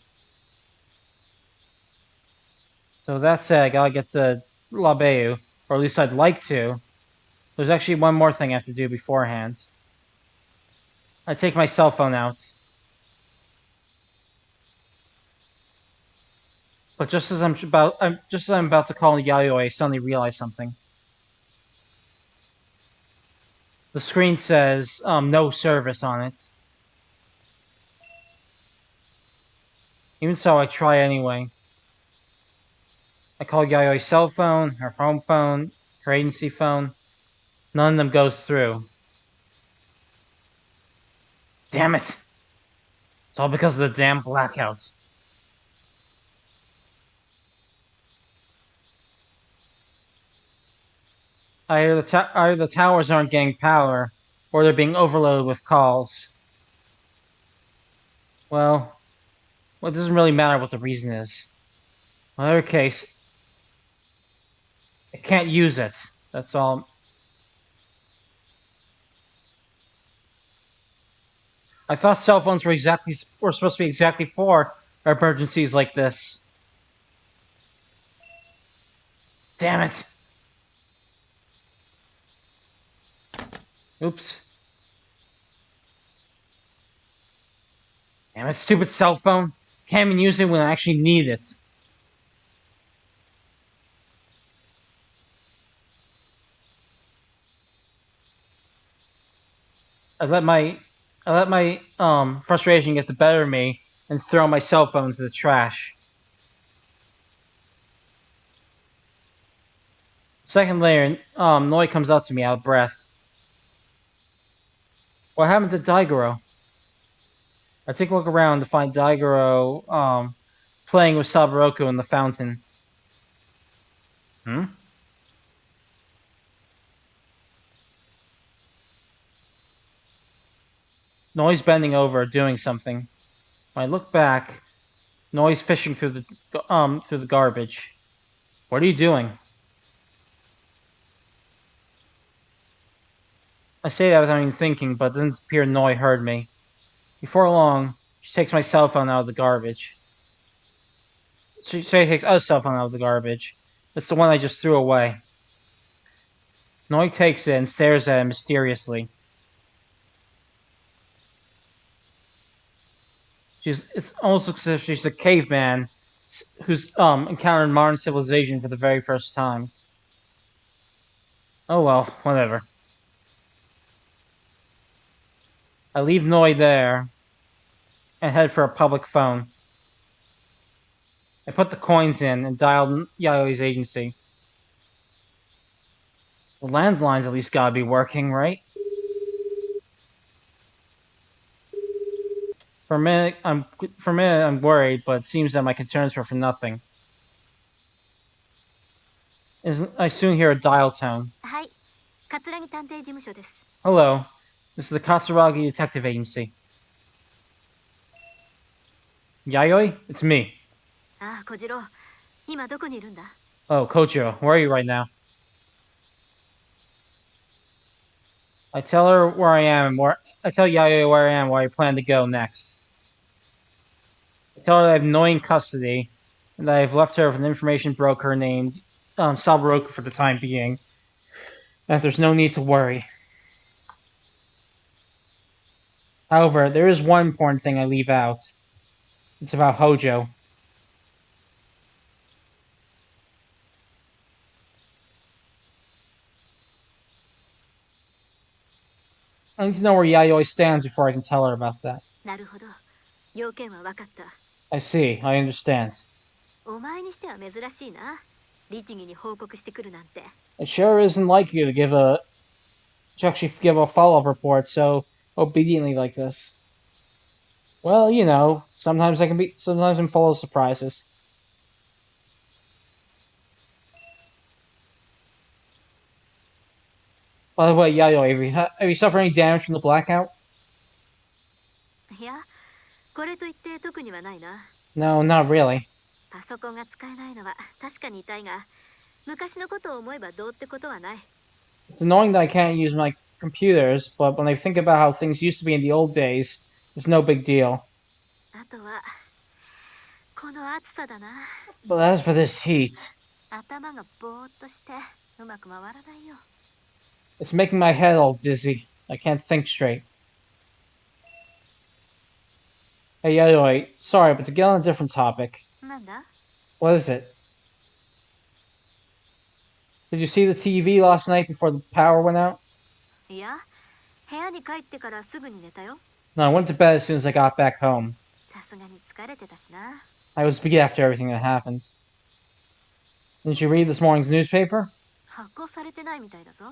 So that said, I gotta get to Labeu, or at least I'd like to. There's actually one more thing I have to do beforehand. I take my cell phone out. But just as I'm about to call Yayoi, I suddenly realize something. The screen says no service on it. Even so, I try anyway. I call Yayoi's cell phone, her home phone, her agency phone. None of them goes through. Damn it! It's all because of the damn blackouts. Either the towers aren't getting power, or they're being overloaded with calls. Well, it doesn't really matter what the reason is. In either case, I can't use it. That's all. I thought cell phones were supposed to be exactly for emergencies like this. Damn it! Oops. Damn it, stupid cell phone. Can't even use it when I actually need it. I let my frustration get the better of me and throw my cell phone into the trash. Second layer, Noi comes up to me out of breath. What happened to Daigoro? I take a look around to find Daigoro playing with Saburoku in the fountain. Noi's bending over, doing something. When I look back, Noi's fishing through the garbage. What are you doing? I say that without even thinking, but it doesn't appear Noi heard me. Before long, she takes my cell phone out of the garbage. She takes other cell phone out of the garbage. It's the one I just threw away. Noi takes it and stares at it mysteriously. It almost looks as if she's a caveman who's encountered modern civilization for the very first time. Oh well, whatever. I leave Noi there and head for a public phone. I put the coins in and dialed Yayoi's agency. The landline's at least gotta be working, right? For a minute, I'm worried, but it seems that my concerns were for nothing. I soon hear a dial tone. Hello, this is the Katsuragi Detective Agency. Yayoi, it's me. Oh, Kojiro, where are you right now? I tell Yayoi where I am, where I plan to go next. I tell her that I have Noi in custody, and that I have left her with an information broker named Saburoku for the time being, and that there's no need to worry. However, there is one important thing I leave out. It's about Hojo. I need to know where Yayoi stands before I can tell her about that. I see, I understand. 律儀に報告してくるなんて。 It sure isn't like you to actually give a follow-up report so obediently like this. Well, you know, sometimes I'm full of surprises. By the way, Yayoi, have you suffered any damage from the blackout? いや、これといって特にはないな。 No, not really. パソコンが使えないのは確かに痛いが、昔のことを思えばどうってことはない。 It's annoying that I can't use my computers, but when I think about how things used to be in the old days, it's no big deal. あとはこの暑さだな。 But as for this heat, 頭がぼーっとしてうまく回らないよ。 it's making my head all dizzy. I can't think straight. Hey, Yayoi, sorry, but to get on a different topic. なんだ？ What is it? Did you see the TV last night before the power went out? いや、部屋に帰ってからすぐに寝たよ。 No, I went to bed as soon as I got back home. さすがに疲れてたしな。 I was beat after everything that happened. Didn't you read this morning's newspaper? 発行されてないみたいだぞ。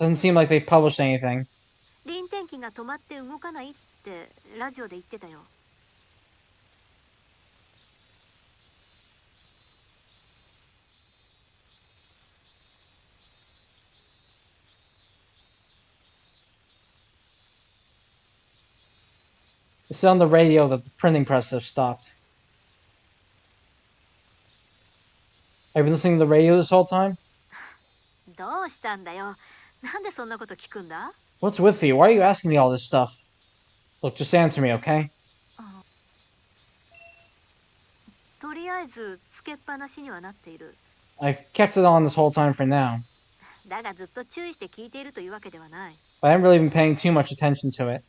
Doesn't seem like they've published anything. 臨転機が止まって動かないってラジオで言ってたよ。 It said on the radio that the printing press has stopped. Have you been listening to the radio this whole time? どうしたんだよ。なんでそんなこと聞くんだ？ What's with you? Why are you asking me all this stuff? Look, just answer me, okay? とりあえずつけっぱなしにはなっている。 I've kept it on this whole time for now. だがずっと注意して聞いているというわけではない。 But I haven't really been paying too much attention to it.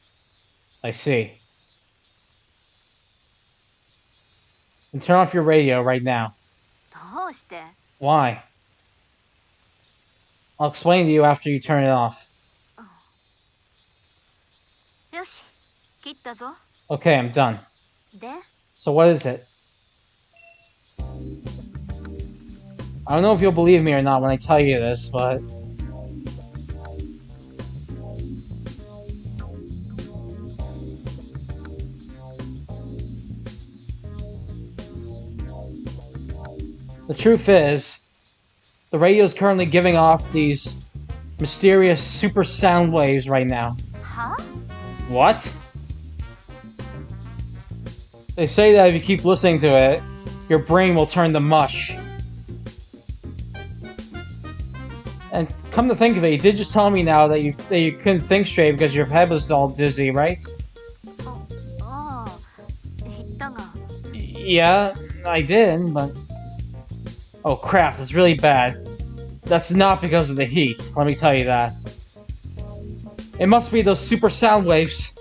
I see. Then turn off your radio right now. どうして？ Why? I'll explain to you after you turn it off. よし、切ったぞ。 Okay, I'm done. で、 So what is it? I don't know if you'll believe me or not when I tell you this, but... The truth is, the radio is currently giving off these mysterious super sound waves right now. は？ What? They say that if you keep listening to it, your brain will turn to mush. And come to think of it, you did just tell me now that you couldn't think straight because your head was all dizzy, right? ああ、言ったが。 Yeah, I did, but... Oh crap, that's really bad. That's not because of the heat, let me tell you that. It must be those super sound waves.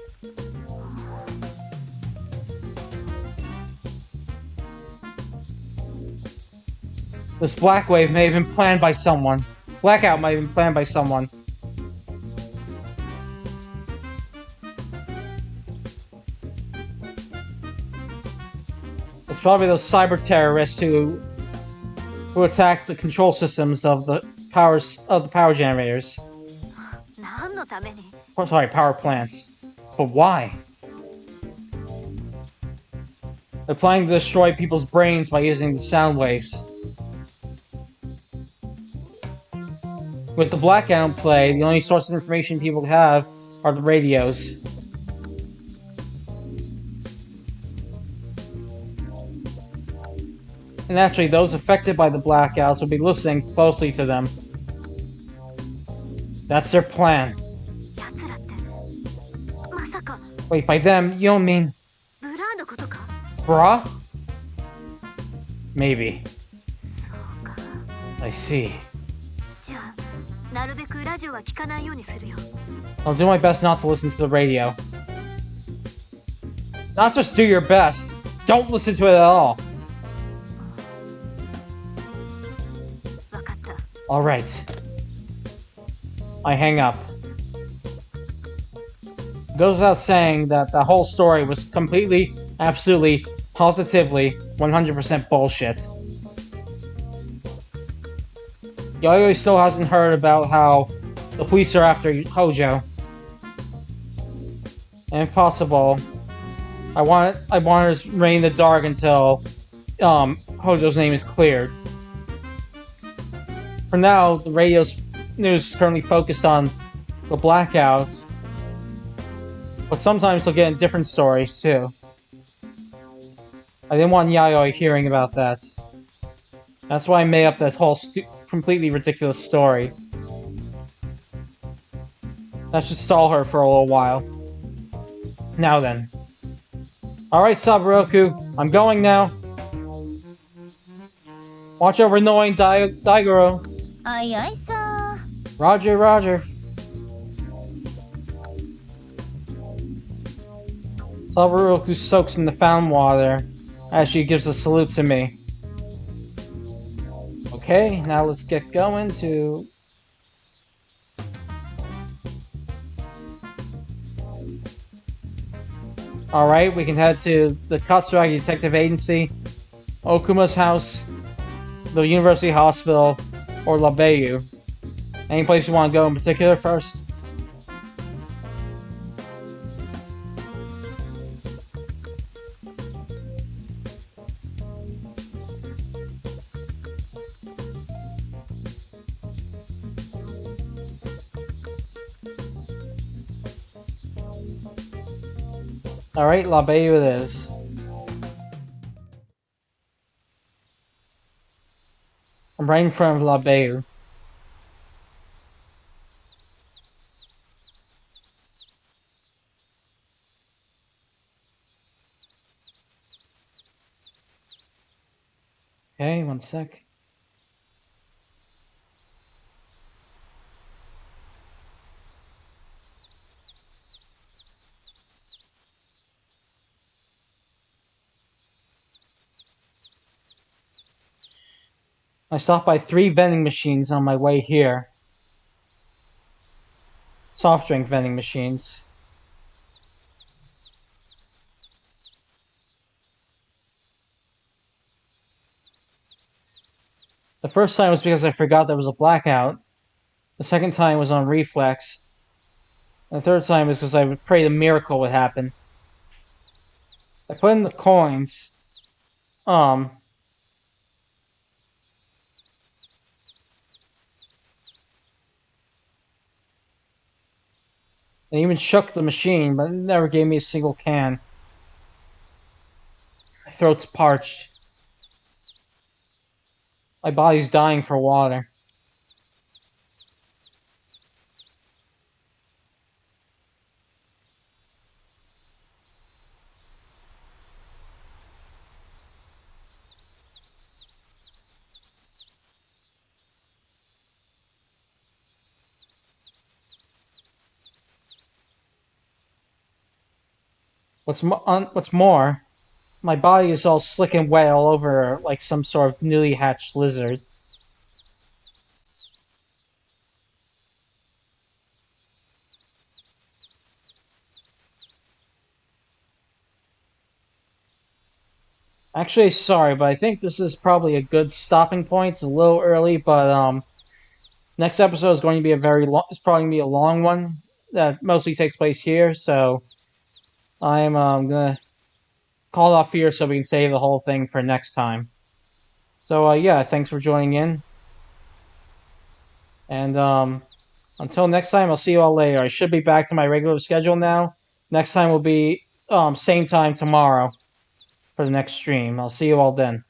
This black wave may have been planned by someone. Blackout might have been planned by someone. It's probably those cyber terrorists who attacked the control systems of the power generators. 何のために？ Oh, sorry, power plants. But why? They're planning to destroy people's brains by using the sound waves. With the blackout in play, the only source of information people have are the radios. And naturally, those affected by the blackouts will be listening closely to them. That's their plan. 奴らって、まさか Wait, by them, you don't mean ブラーのことか？ bra? Maybe. そうか。 I see. じゃあ、なるべくラジオは聞かないようにするよ。 I'll do my best not to listen to the radio. Not just do your best. Don't listen to it at all. わかった。 Alright. I hang up. It goes without saying that the whole story was completely, absolutely, positively, 100% bullshit. Yayoi still hasn't heard about how the police are after Hojo. And if possible, I want her to remain in the dark until Hojo's name is cleared. For now, the radio's news is currently focused on the blackouts, but sometimes they'll get in different stories too. I didn't want Yayoi hearing about that. That's why I made up that whole completely ridiculous story. That should stall her for a little while. Now then. Alright, Saburoku, I'm going now. Watch over annoying Daigoro. Aye aye, sir. Roger, roger. Saburoku soaks in the fountain water as she gives a salute to me. Okay, now let's get going to... Alright, we can head to the Katsuragi Detective Agency, Okuma's house, the University Hospital, or La Bayou. Any place you want to go in particular first? Alright, La Bayou it is. I'm right in front of La Bayou. Okay, one sec. I stopped by 3 vending machines on my way here. Soft drink vending machines. The first time was because I forgot there was a blackout. The second time was on reflex. And the third time was because I prayed a miracle would happen. I put in the coins. And even shook the machine, but it never gave me a single can. My throat's parched. My body's dying for water. What's more, my body is all slick and wet all over like some sort of newly hatched lizard. Actually, sorry, but I think this is probably a good stopping point. It's a little early, but next episode is going to be it's probably going to be a long one that mostly takes place here, so I'm gonna call it off here so we can save the whole thing for next time. So yeah, thanks for joining in. And until next time, I'll see you all later. I should be back to my regular schedule now. Next time will be same time tomorrow for the next stream. I'll see you all then.